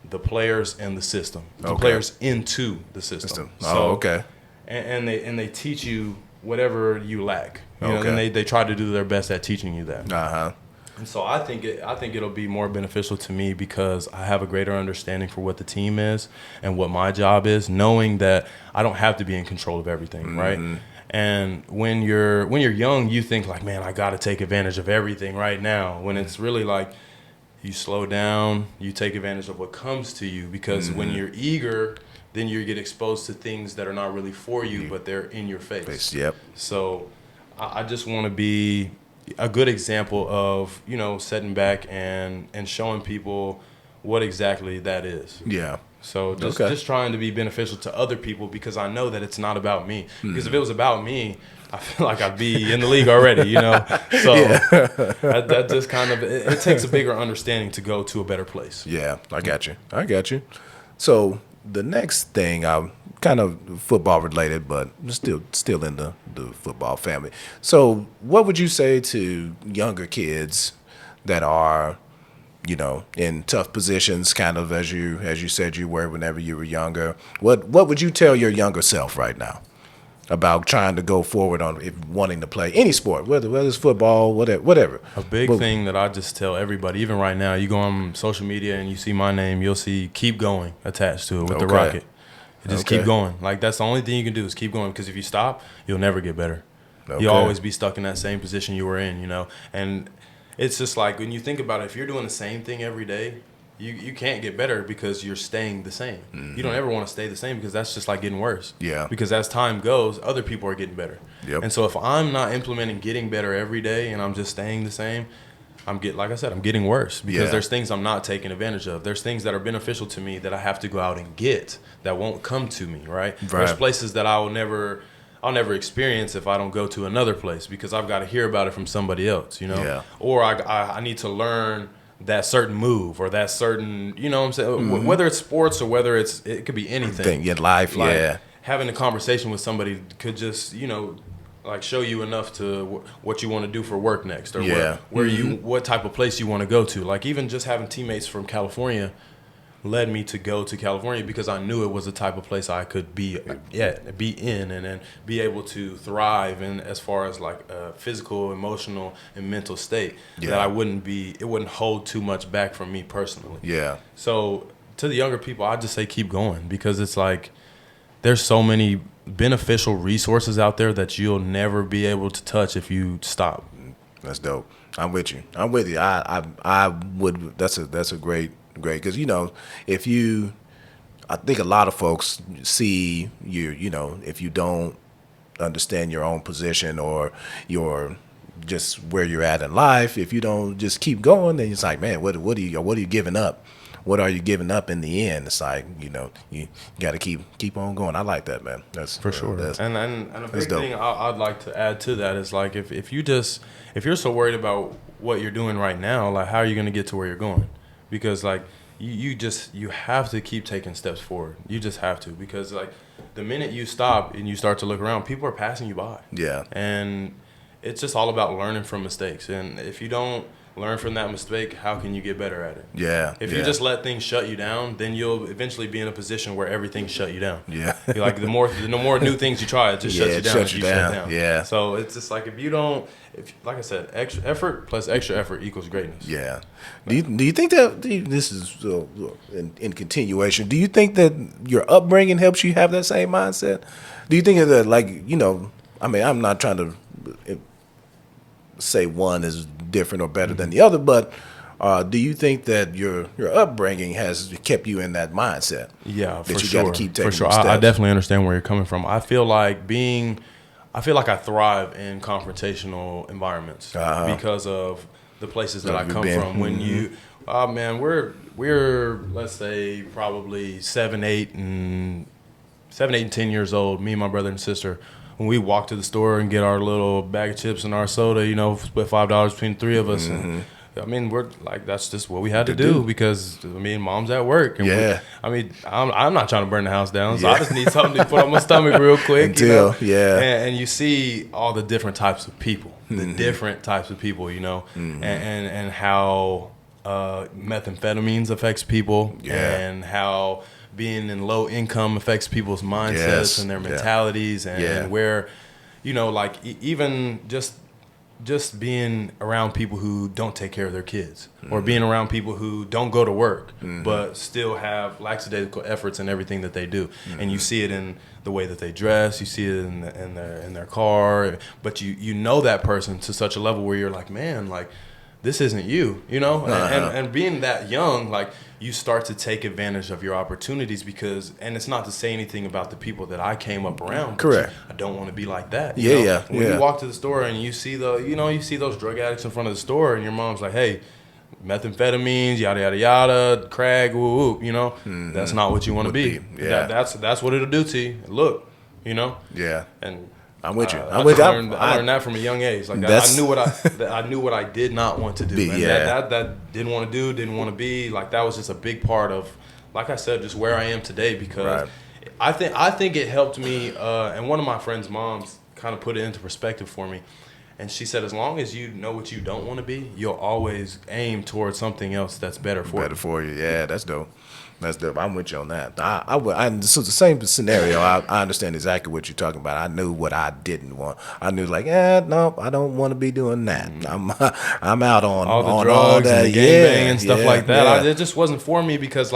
B: the players and the system, the players into the system.
A: Okay.
B: And they teach you whatever you lack. You know, and they try to do their best at teaching you that. And so I think it'll be more beneficial to me because I have a greater understanding for what the team is and what my job is, knowing that I don't have to be in control of everything, right? And when you're young, you think like, man, I got to take advantage of everything right now. When it's really like, you slow down, you take advantage of what comes to you, because when you're eager, then you get exposed to things that are not really for you, but they're in your face.
A: Yep.
B: So I just want to be a good example of, you know, setting back and showing people what exactly that is.
A: Yeah.
B: So just trying to be beneficial to other people, because I know that it's not about me. Because if it was about me, I feel like I'd be in the league already, you know. So that just kind of, it takes a bigger understanding to go to a better place.
A: Yeah, I got you. So the next thing, I'm kind of football related, but still in the football family. So what would you say to younger kids that are, you know, in tough positions, kind of as you said you were whenever you were younger? What would you tell your younger self right now about trying to go forward on wanting to play any sport, whether it's football, whatever?
B: A big thing that I just tell everybody, even right now, you go on social media and you see my name, you'll see "keep going" attached to it with the rocket. Just keep going. Like, that's the only thing you can do is keep going, because if you stop, you'll never get better. You'll always be stuck in that same position you were in, you know. And it's just like, when you think about it, if you're doing the same thing every day, you can't get better because you're staying the same. You don't ever want to stay the same, because that's just like getting worse. Yeah. Because as time goes, other people are getting better. Yep. And so if I'm not implementing getting better every day and I'm just staying the same, I'm getting worse, because there's things I'm not taking advantage of. There's things that are beneficial to me that I have to go out and get that won't come to me, right? There's places that I'll never experience if I don't go to another place, because I've got to hear about it from somebody else, you know? Yeah. Or I need to learn that certain move or that certain, you know what I'm saying? Whether it's sports or whether it could be anything.
A: In life, like,
B: having a conversation with somebody could just, you know, like show you enough to what you want to do for work next, or what type of place you want to go to. Like, even just having teammates from California led me to go to California, because I knew it was the type of place I could be in and then be able to thrive in, as far as like a physical, emotional, and mental state, that it wouldn't hold too much back from me personally. Yeah. So to the younger people, I just say keep going, because it's like there's so many beneficial resources out there that you'll never be able to touch if you stop.
A: That's dope. I'm with you. I would. That's a great, because, you know, I think a lot of folks see you know, if you don't understand your own position or your just where you're at in life, if you don't just keep going, then it's like, man, what are you giving up? what are you giving up in the end? It's like, you got to keep on going. I like that, man. That's
B: for sure. And a big
A: dope.
B: thing I'd like to add to that is like if you're so worried about what you're doing right now, like how are you going to get to where you're going? Because like you have to keep taking steps forward. You just have to, because like the minute you stop and you start to look around, people are passing you by.
A: Yeah.
B: And it's just all about learning from mistakes. And if you don't learn from that mistake, how can you get better at it?
A: Yeah.
B: If you just let things shut you down, then you'll eventually be in a position where everything shut you down.
A: Yeah.
B: You're like the more new things you try, it just shuts you down.
A: Shuts you down. Yeah.
B: So it's just like like I said, extra effort plus extra effort equals greatness.
A: Yeah. Do you think that this is in continuation? Do you think that your upbringing helps you have that same mindset? Do you think that, like, I mean, I'm not trying to say one is different or better than the other, but do you think that your upbringing has kept you in that mindset?
B: Yeah, for
A: that you
B: sure.
A: got to keep taking
B: for sure.
A: steps?
B: I definitely understand where you're coming from. I feel like I thrive in confrontational environments because of the places that I come from. When you, we're let's say probably 7, 8, and 10 years old. Me and my brother and sister. When we walk to the store and get our little bag of chips and our soda, split $5 between the three of us. And I mean, we're like, that's just what we had to do because mom's at work. And I'm not trying to burn the house down, so I just need something to put on my stomach real quick. And you see all the different types of people, and how methamphetamines affects people, and how being in low income affects people's mindsets and their mentalities, and where, even just being around people who don't take care of their kids, or being around people who don't go to work but still have lackadaisical efforts in everything that they do, and you see it in the way that they dress, you see it in their car, but you know that person to such a level where you're like, man, like, this isn't you, and being that young, like, you start to take advantage of your opportunities and it's not to say anything about the people that I came up around.
A: Correct.
B: I don't want to be like that.
A: When
B: you walk to the store and you see those drug addicts in front of the store, and your mom's like, hey, methamphetamines, yada yada yada, crack, woo woo, that's not what you want to be.
A: Yeah.
B: That's what it'll do to you. Look,
A: Yeah.
B: And
A: I'm with you.
B: I learned that from a young age. Like I knew what I did not want to do. That didn't want to do, didn't want to be. Like that was just a big part of, like I said, just where I am today. Because I think it helped me. And one of my friend's moms kind of put it into perspective for me. And she said, as long as you know what you don't want to be, you'll always aim towards something else that's better for you.
A: Better for you. Yeah, that's dope. That's dope. I'm with you on that. So the same scenario. I understand exactly what you're talking about. I knew what I didn't want. I knew like, no, I don't want to be doing that. I'm out on
B: all the
A: on
B: drugs
A: all that,
B: and the gangbang and stuff like that.
A: Yeah.
B: It just wasn't for me because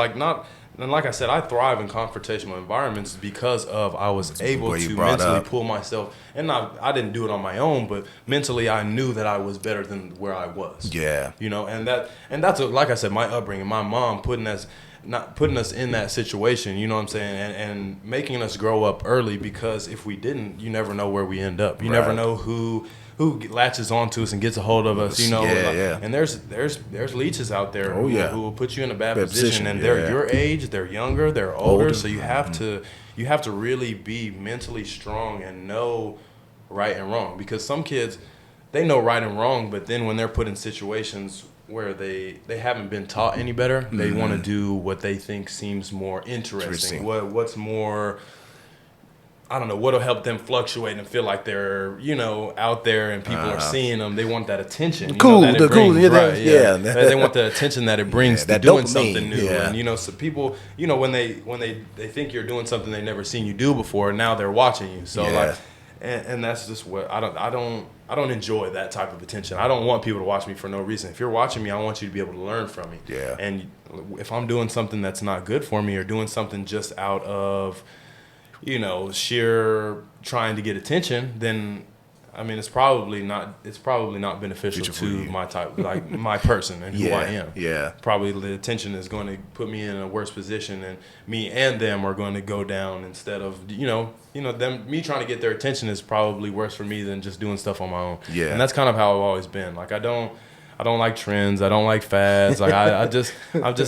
B: and like I said, I thrive in confrontational environments because I was able to mentally pull myself. And I didn't do it on my own, but mentally I knew that I was better than where I was.
A: Yeah.
B: And that's like I said, my upbringing, my mom not putting us in that situation, you know what I'm saying, and making us grow up early, because if we didn't, you never know where we end up. You never know who latches onto us and gets a hold of us, And there's leeches out there who will put you in a bad position, and they're your age, they're younger, they're older. So you have to really be mentally strong and know right and wrong, because some kids, they know right and wrong, but then when they're put in situations where they haven't been taught any better, they want to do what they think seems more interesting. What's more, I don't know, what'll help them fluctuate and feel like they're, out there and people are seeing them. They want that attention. They want the attention that it brings to doing something new.
A: Yeah.
B: And, so people, when they think you're doing something they never seen you do before, now they're watching you. So and that's just what I don't enjoy that type of attention. I don't want people to watch me for no reason. If you're watching me, I want you to be able to learn from me.
A: Yeah.
B: And if I'm doing something that's not good for me, or doing something just out of, sheer trying to get attention, then it's probably not beneficial to my type, like my person and who I am.
A: Yeah.
B: Probably the attention is going to put me in a worse position, and me and them are going to go down instead of, me trying to get their attention is probably worse for me than just doing stuff on my own.
A: Yeah.
B: And that's kind of how I've always been. Like I don't I don't like trends. I don't like fads. Like I'm just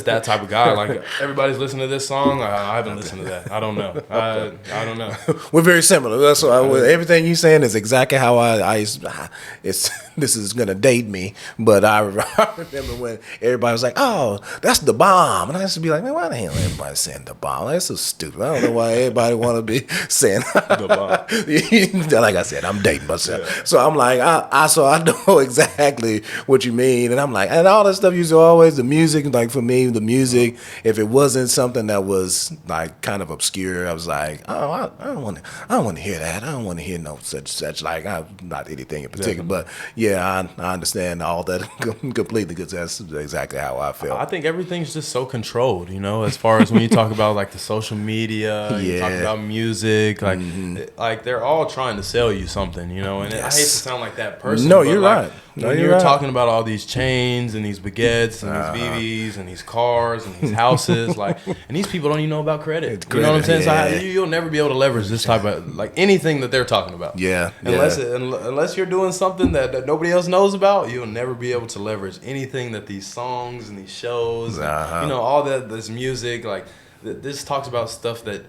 B: that type of guy. Like everybody's listening to this song. I haven't listened to that. I don't know. I don't know.
A: We're very similar. That's why everything you're saying is exactly how it's. This is gonna date me, but I remember when everybody was like, "Oh, that's the bomb," and I used to be like, "Man, why the hell everybody saying the bomb? Like, that's so stupid. I don't know why everybody want to be saying
B: The bomb."
A: Like I said, I'm dating myself, so I'm like, I know exactly what you mean, and I'm like, and all that stuff used to always the music. Like for me, the music, if it wasn't something that was like kind of obscure, I was like, oh, I don't want to hear that. I don't want to hear no such. Like, not anything in particular, but yeah, I understand all that completely because that's exactly how I feel.
B: I think everything's just so controlled, as far as when you talk about like the social media, you talk about music, like they're all trying to sell you something, and I hate to sound like that person.
A: No, you're right.
B: When you're talking about all these chains and these baguettes and these BBs and these cars and these houses, and these people don't even know about credit. You know what I'm saying? So you'll never be able to leverage this type of like anything that they're talking about.
A: Yeah.
B: Unless you're doing something that nobody else knows about, you'll never be able to leverage anything that these songs and these shows, and, all this music, like this talks about stuff that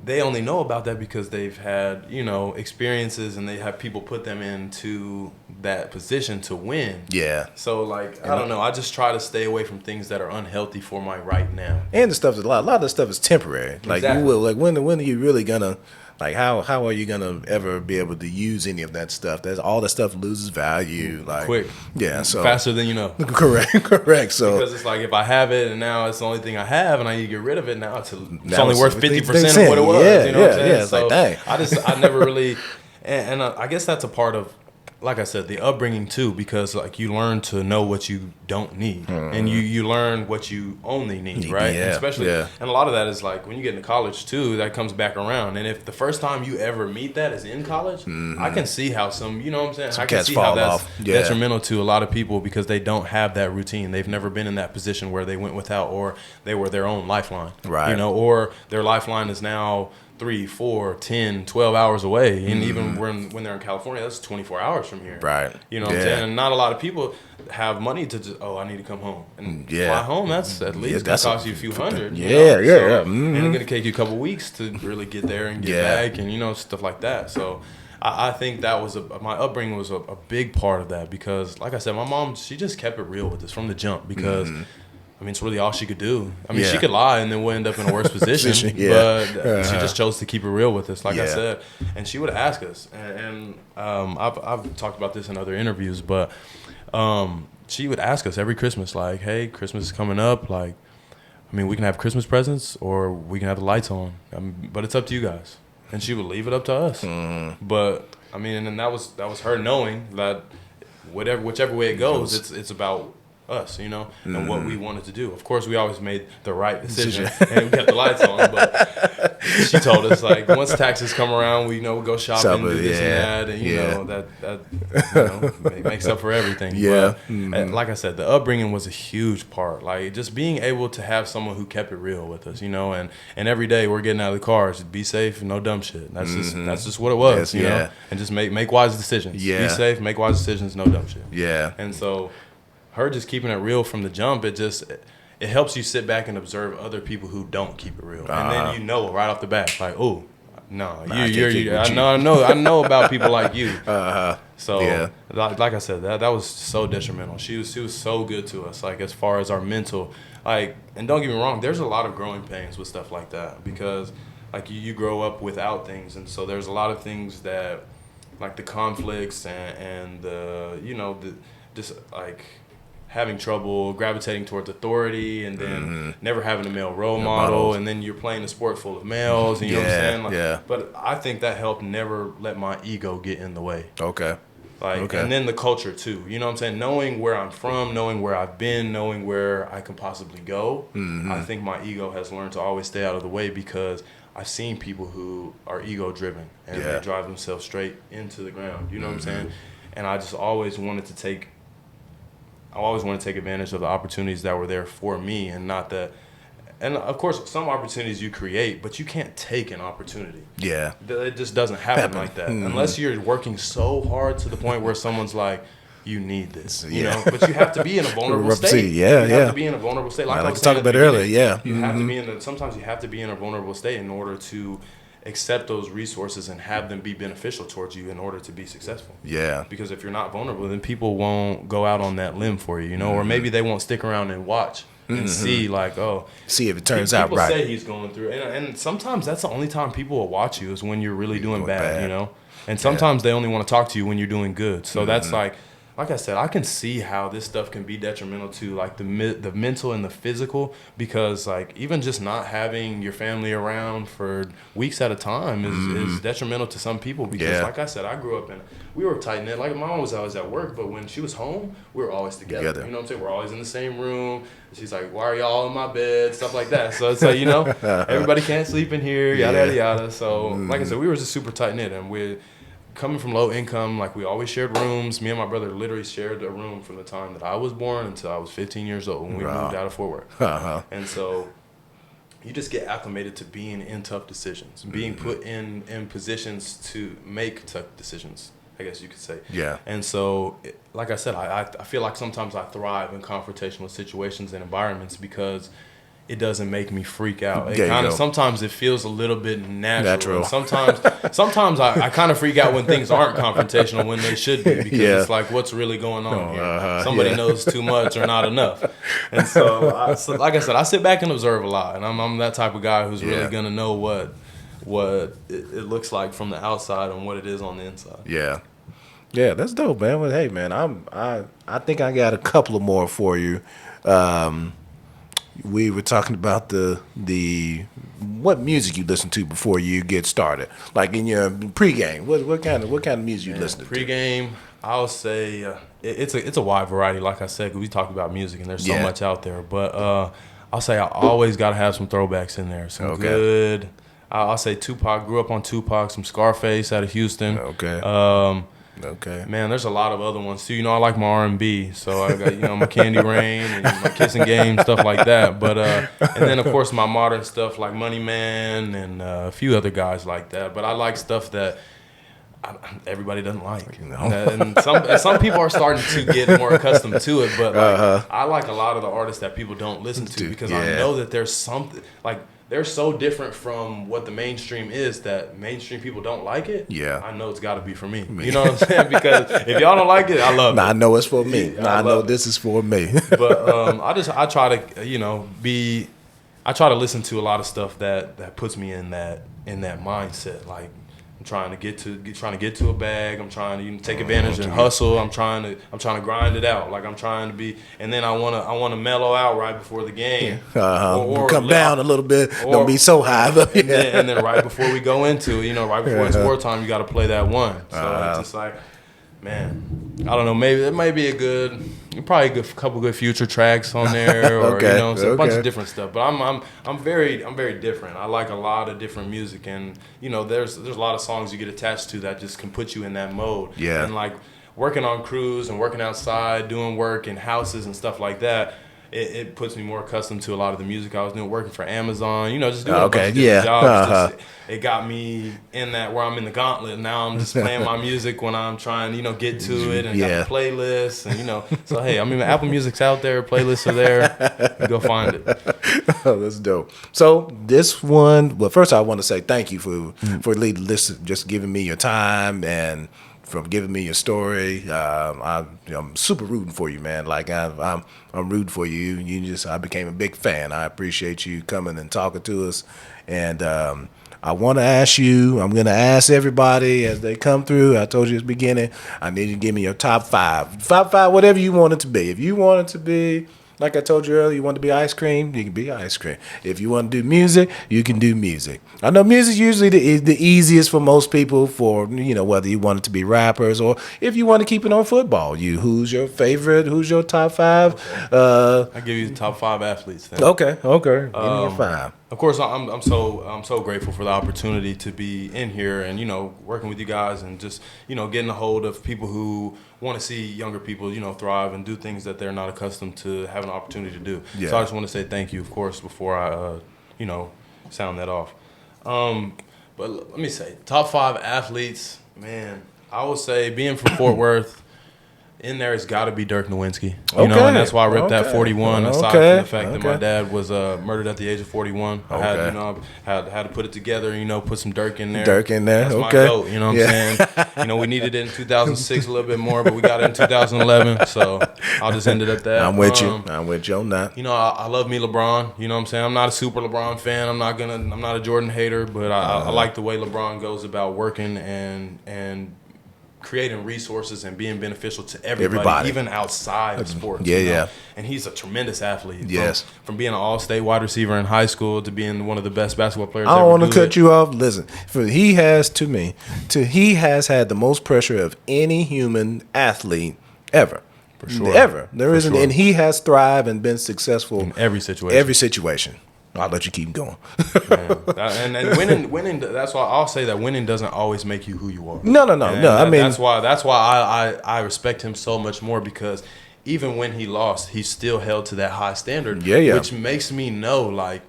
B: they only know about that because they've had, experiences and they have people put them into that position to win. Yeah. So like, I don't know. I just try to stay away from things that are unhealthy for my right now.
A: And the stuff is a lot of the stuff is temporary. Like exactly. When are you really gonna like how are you gonna ever be able to use any of that stuff? That's all that stuff loses value. Like
B: quick.
A: Yeah. So
B: faster than you know.
A: Correct. So
B: because it's like if I have it and now it's the only thing I have and I need to get rid of it now it's only worth 50% of what it was.
A: Yeah,
B: you know what I'm saying?
A: Yeah. It's
B: so
A: like dang.
B: I never really and I guess that's a part of, like I said, the upbringing too, because like you learn to know what you don't need, and you learn what you only need, right?
A: Yeah,
B: and and a lot of that is like when you get into college too, that comes back around. And if the first time you ever meet that is in college, I can see how some, you know what I'm saying? I can see how that's detrimental to a lot of people because they don't have that routine. They've never been in that position where they went without, or they were their own lifeline,
A: right?
B: Or their lifeline is now 3, 4, 10, 12 hours away. And even when they're in California, that's 24 hours from here.
A: Right.
B: You know what I'm saying? And not a lot of people have money to just, I need to come home. And fly home, that's at least going to cost you a few hundred.
A: Yeah.
B: And it's going to take you a couple weeks to really get there and get back and, stuff like that. So I think that was my upbringing was a big part of that because, like I said, my mom, she just kept it real with us from the jump because I mean, it's really all she could do. I mean, she could lie and then we'll end up in a worse position. But she just chose to keep it real with us, like I said. And she would ask us. And I've talked about this in other interviews, but she would ask us every Christmas, like, hey, Christmas is coming up. Like, I mean, we can have Christmas presents or we can have the lights on. But it's up to you guys. And she would leave it up to us. But, I mean, and then that was her knowing that whichever way it goes, it's about us, and what we wanted to do. Of course, we always made the right decision and we kept the lights on. But she told us, like, once taxes come around, we we'll go shopping, do this and that, and that makes up for everything.
A: Yeah.
B: But, like I said, the upbringing was a huge part. Like, just being able to have someone who kept it real with us, and every day we're getting out of the cars, be safe, no dumb shit. That's just what it was, you know, and just make wise decisions. Be safe, make wise decisions, no dumb shit.
A: Yeah.
B: And so her just keeping it real from the jump, it helps you sit back and observe other people who don't keep it real, and then right off the bat, like, oh, no, I know about people like you. So, like I said, that was so detrimental. She was so good to us, like as far as our mental, like, and don't get me wrong, there's a lot of growing pains with stuff like that because, like, you grow up without things, and so there's a lot of things that, like the conflicts and the just like having trouble gravitating towards authority and then never having a male role model and then you're playing a sport full of males and you know what I'm saying? But I think that helped never let my ego get in the way. And then the culture too. You know what I'm saying? Knowing where I'm from, knowing where I've been, knowing where I can possibly go. I think my ego has learned to always stay out of the way because I've seen people who are ego driven and they drive themselves straight into the ground. You know what I'm saying? And I just always wanted to take advantage of the opportunities that were there for me and not that. And of course, some opportunities you create, but you can't take an opportunity. Yeah. It just doesn't happen like that. Unless you're working so hard to the point where someone's like, you need this, you know. But you have to be in a vulnerable state. You have to be in a vulnerable state. Like I was
A: talking about earlier,
B: you have to be sometimes you have to be in a vulnerable state in order to accept those resources and have them be beneficial towards you in order to be successful.
A: Yeah.
B: Because if you're not vulnerable, then people won't go out on that limb for you, you know, or maybe they won't stick around and watch and see, like,
A: see if it turns out right.
B: People say he's going through, and sometimes that's the only time people will watch you is when you're really doing bad, you know. And sometimes they only want to talk to you when you're doing good. So that's like I said, I can see how this stuff can be detrimental to like the mental and the physical, because like even just not having your family around for weeks at a time is detrimental to some people, because like I said, I grew up we were tight knit. Like my mom was always at work, but when she was home, we were always together. You know what I'm saying? We're always in the same room. She's like, "Why are y'all in my bed?" Stuff like that. So it's like, you know, everybody can't sleep in here, yada yada yada. So like I said, we were just super tight knit, and we. Coming from low income, like we always shared rooms. Me and my brother literally shared a room from the time that I was born until I was 15 years old when we moved out of Fort Worth. And so you just get acclimated to being in tough decisions, being put in positions to make tough decisions, I guess you could say. Yeah. And so, like I said, I feel like sometimes I thrive in confrontational situations and environments because it doesn't make me freak out. It kind of sometimes it feels a little bit natural. Sometimes I kind of freak out when things aren't confrontational when they should be, because it's like, what's really going on here? Somebody knows too much or not enough. And so, like I said, I sit back and observe a lot, and I'm that type of guy who's really gonna know what it looks like from the outside and what it is on the inside. Yeah.
A: Yeah, that's dope, man. Well, hey, man, I think I got a couple of more for you. We were talking about the what music you listen to before you get started, like in your pregame. What kind of music you listen to?
B: Pregame, I'll say it's a wide variety. Like I said, 'cause we talk about music and there's so much out there. But I'll say I always got to have some throwbacks in there. Some good. I'll say Tupac. Grew up on Tupac. Some Scarface out of Houston. Man, there's a lot of other ones too. You know, I like my R&B, so I got my Candy Rain and my Kissing Game, stuff like that. But and then of course my modern stuff like Money Man and a few other guys like that. But I like stuff that everybody doesn't like, and some people are starting to get more accustomed to it. But like, I like a lot of the artists that people don't listen to, because I know that there's something like. They're so different from what the mainstream is that mainstream people don't like it. Yeah, I know it's got to be for me. You know what I'm saying? Because if y'all don't like it, I love it.
A: I know it's for me. I know this is for me.
B: But I try to I try to listen to a lot of stuff that puts me in that mindset. Like I'm trying to get to a bag. I'm trying to take advantage and hustle. I'm trying to grind it out. Like I'm trying to be, and then I want to mellow out right before the game.
A: Or come down a little bit. Don't be so high.
B: and then right before we go into right before it's war time, you got to play that one. So it's just like, man, I don't know. Maybe there might be probably a couple good future tracks on there, or a bunch of different stuff. But I'm very different. I like a lot of different music, and there's a lot of songs you get attached to that just can put you in that mode. Yeah. And like working on crews and working outside, doing work in houses and stuff like that. It puts me more accustomed to a lot of the music I was doing, working for Amazon, just doing a bunch of different jobs. It got me in that where I'm in the gauntlet. Now I'm just playing my music when I'm trying to, get to it, and got the playlists, and, so, hey, I mean, Apple Music's out there, playlists are there, you go find it.
A: Oh, that's dope. So this one, well, first I want to say thank you for leading this, just giving me your time and from giving me your story. I'm super rooting for you, man. Like I'm rooting for you. I became a big fan. I appreciate you coming and talking to us. And I want to ask you, I'm going to ask everybody as they come through. I told you at the beginning, I need you to give me your top five. Top five, whatever you want it to be. If you want it to be, like I told you earlier, you want to be ice cream, you can be ice cream. If you want to do music, you can do music. I know music usually the easiest for most people for, whether you want it to be rappers or if you want to keep it on football. Who's your favorite? Who's your top five?
B: I'll give you the top five athletes then.
A: Okay. Give me your five.
B: Of course, I'm so grateful for the opportunity to be in here and working with you guys and just getting a hold of people who want to see younger people thrive and do things that they're not accustomed to having an opportunity to do. Yeah. So I just want to say thank you, of course, before I sound that off. But let me say top five athletes. Man, I would say being from Fort Worth. in there, it's got to be Dirk Nowitzki. You know, and that's why I ripped that 41. Aside from the fact that my dad was murdered at the age of 41, I had, had to put it together. You know, put some Dirk in there. That's my goat. You know what I'm saying? You know, we needed it in 2006 a little bit more, but we got it in 2011. So I'll just end it at that.
A: I'm with you. I'm with you on that.
B: You know, I love me LeBron. You know what I'm saying? I'm not a super LeBron fan. I'm not a Jordan hater, but I like the way LeBron goes about working and creating resources and being beneficial to everybody. Even outside of sports.
A: Yeah.
B: And he's a tremendous athlete.
A: Yes.
B: From being an all-state wide receiver in high school to being one of the best basketball players
A: I
B: ever.
A: don't want to cut you off. Listen, he has had the most pressure of any human athlete ever.
B: For sure.
A: Ever. There isn't, and he has thrived and been successful
B: in every situation.
A: I'll let you keep going.
B: and winning. That's why I'll say that winning doesn't always make you who you are.
A: No. I mean,
B: that's why I respect him so much more, because even when he lost, he still held to that high standard.
A: Yeah.
B: Which makes me know, like,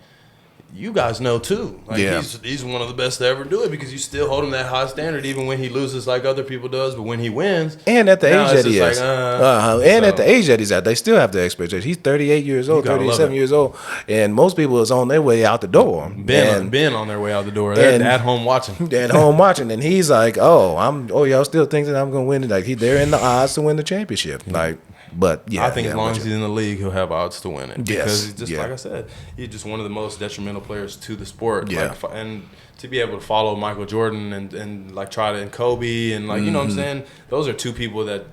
B: you guys know too. Like, he's one of the best to ever do it, because you still hold him that high standard, even when he loses like other people does. But when he wins,
A: and at the age that he is, at the age that he's at, they still have the expectation. He's 38 years old, 37 years old, and most people is on their way out the door.
B: Been on their way out the door. They're at home watching.
A: And he's like, y'all still think that I'm gonna win it? Like they're in the odds to win the championship. Like. But
B: I think as long as he's in the league, he'll have odds to win it.
A: Yes.
B: Because he's just like I said, he's just one of the most detrimental players to the sport.
A: Yeah.
B: Like, and to be able to follow Michael Jordan and like try to, and Kobe and like, you know what I'm saying? Those are two people that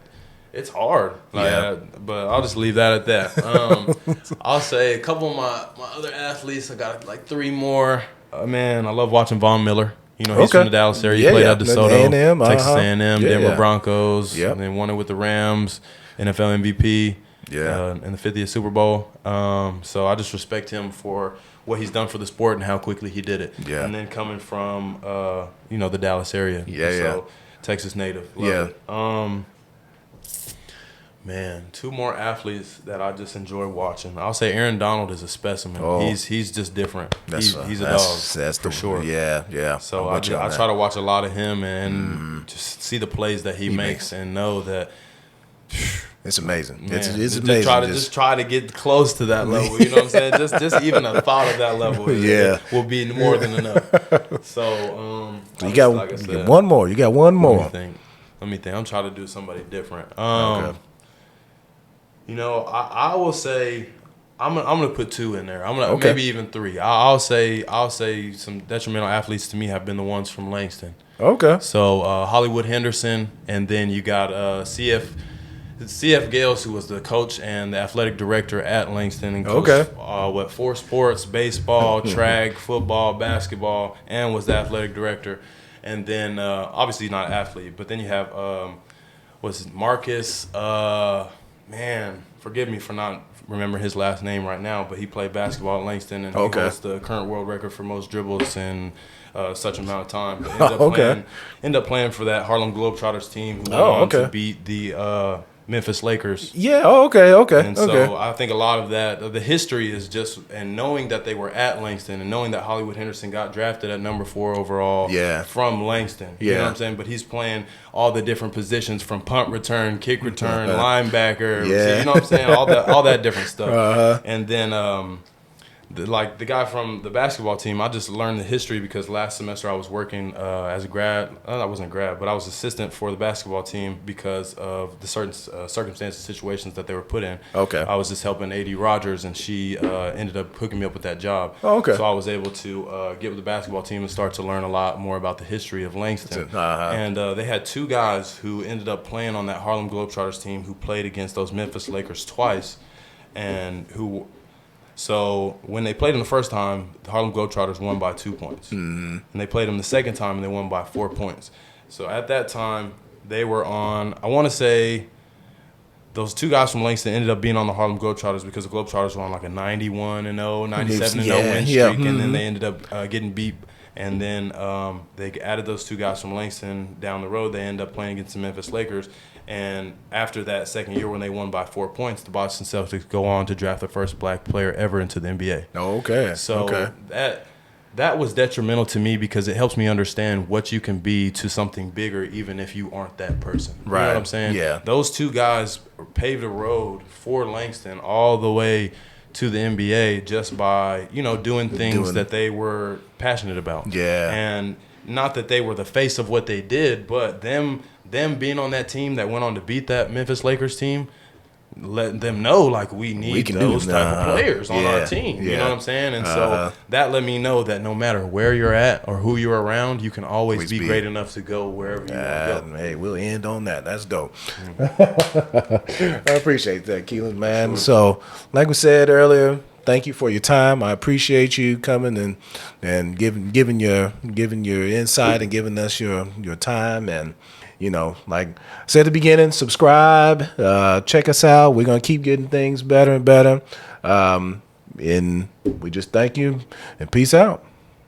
B: it's hard. Like, but I'll just leave that at that. I'll say a couple of my other athletes. I got like three more. Man, I love watching Von Miller. You know, he's from the Dallas area. He played at DeSoto, Texas A&M, Denver Broncos, and then won it with the Rams. NFL MVP, in the 50th Super Bowl. So I just respect him for what he's done for the sport and how quickly he did it. Yeah. And then coming from, the Dallas area. So Texas native. Love it. Man, two more athletes that I just enjoy watching. I'll say Aaron Donald is a specimen. He's just different. He's a dog. That's for sure.
A: Yeah.
B: So I try to watch a lot of him and just see the plays that he makes and know that.
A: It's amazing.
B: Man,
A: it's amazing.
B: Just try to get close to that level. You know what I'm saying? Just even a thought of that level will be more than enough. So
A: you got one more. You got one more.
B: Let me think. I'm trying to do somebody different. You know, I will say I'm gonna put two in there. Maybe even three. I'll say some detrimental athletes to me have been the ones from Langston.
A: Okay.
B: So Hollywood Henderson, and then you got CF Gales, who was the coach and the athletic director at Langston, and coached 4 sports: baseball, track, football, basketball, and was the athletic director. And then obviously not an athlete, but then you have Marcus? Man, forgive me for not remembering his last name right now, but he played basketball at Langston, and he holds the current world record for most dribbles in such amount of time. But ended up playing for that Harlem Globetrotters team, who went on to beat the Memphis Lakers.
A: Yeah. Okay.
B: And so I think a lot of that, the history is just, and knowing that they were at Langston, and knowing that Hollywood Henderson got drafted at number 4 overall from Langston. You know what I'm saying? But he's playing all the different positions, from punt return, kick return, linebacker. You know what I'm saying? All that different stuff. And then the guy from the basketball team, I just learned the history because last semester I was working as a grad. I wasn't a grad, but I was assistant for the basketball team because of the certain circumstances, situations that they were put in. I was just helping A.D. Rogers, and she ended up hooking me up with that job. So I was able to get with the basketball team and start to learn a lot more about the history of Langston. And they had 2 guys who ended up playing on that Harlem Globetrotters team who played against those Memphis Lakers twice, and who... So when they played them the first time, the Harlem Globetrotters won by 2 points. And they played them the second time, and they won by 4 points. So at that time, they were on, I want to say, those 2 guys from Langston ended up being on the Harlem Globetrotters because the Globetrotters were on like a 91-0, 97-0 win streak, and then they ended up getting beat. And then they added those 2 guys from Langston down the road. They ended up playing against the Memphis Lakers. And after that second year when they won by 4 points, the Boston Celtics go on to draft the first black player ever into the NBA.
A: So
B: that was detrimental to me because it helps me understand what you can be to something bigger, even if you aren't that person. You know what I'm saying?
A: Yeah.
B: Those two guys paved the road for Langston all the way to the NBA just by, doing things that they were passionate about.
A: Yeah.
B: And not that they were the face of what they did, but them being on that team that went on to beat that Memphis Lakers team, letting them know, like, we need those type of players on our team. You know what I'm saying? And so that let me know that no matter where you're at or who you're around, you can always be great enough to go wherever you want to go.
A: Hey, we'll end on that. That's dope. I appreciate that, Keelen, man. Sure. So, like we said earlier, thank you for your time. I appreciate you coming and giving your insight and giving us your time. And like I said at the beginning, subscribe, check us out. We're gonna keep getting things better and better. And we just thank you and peace out.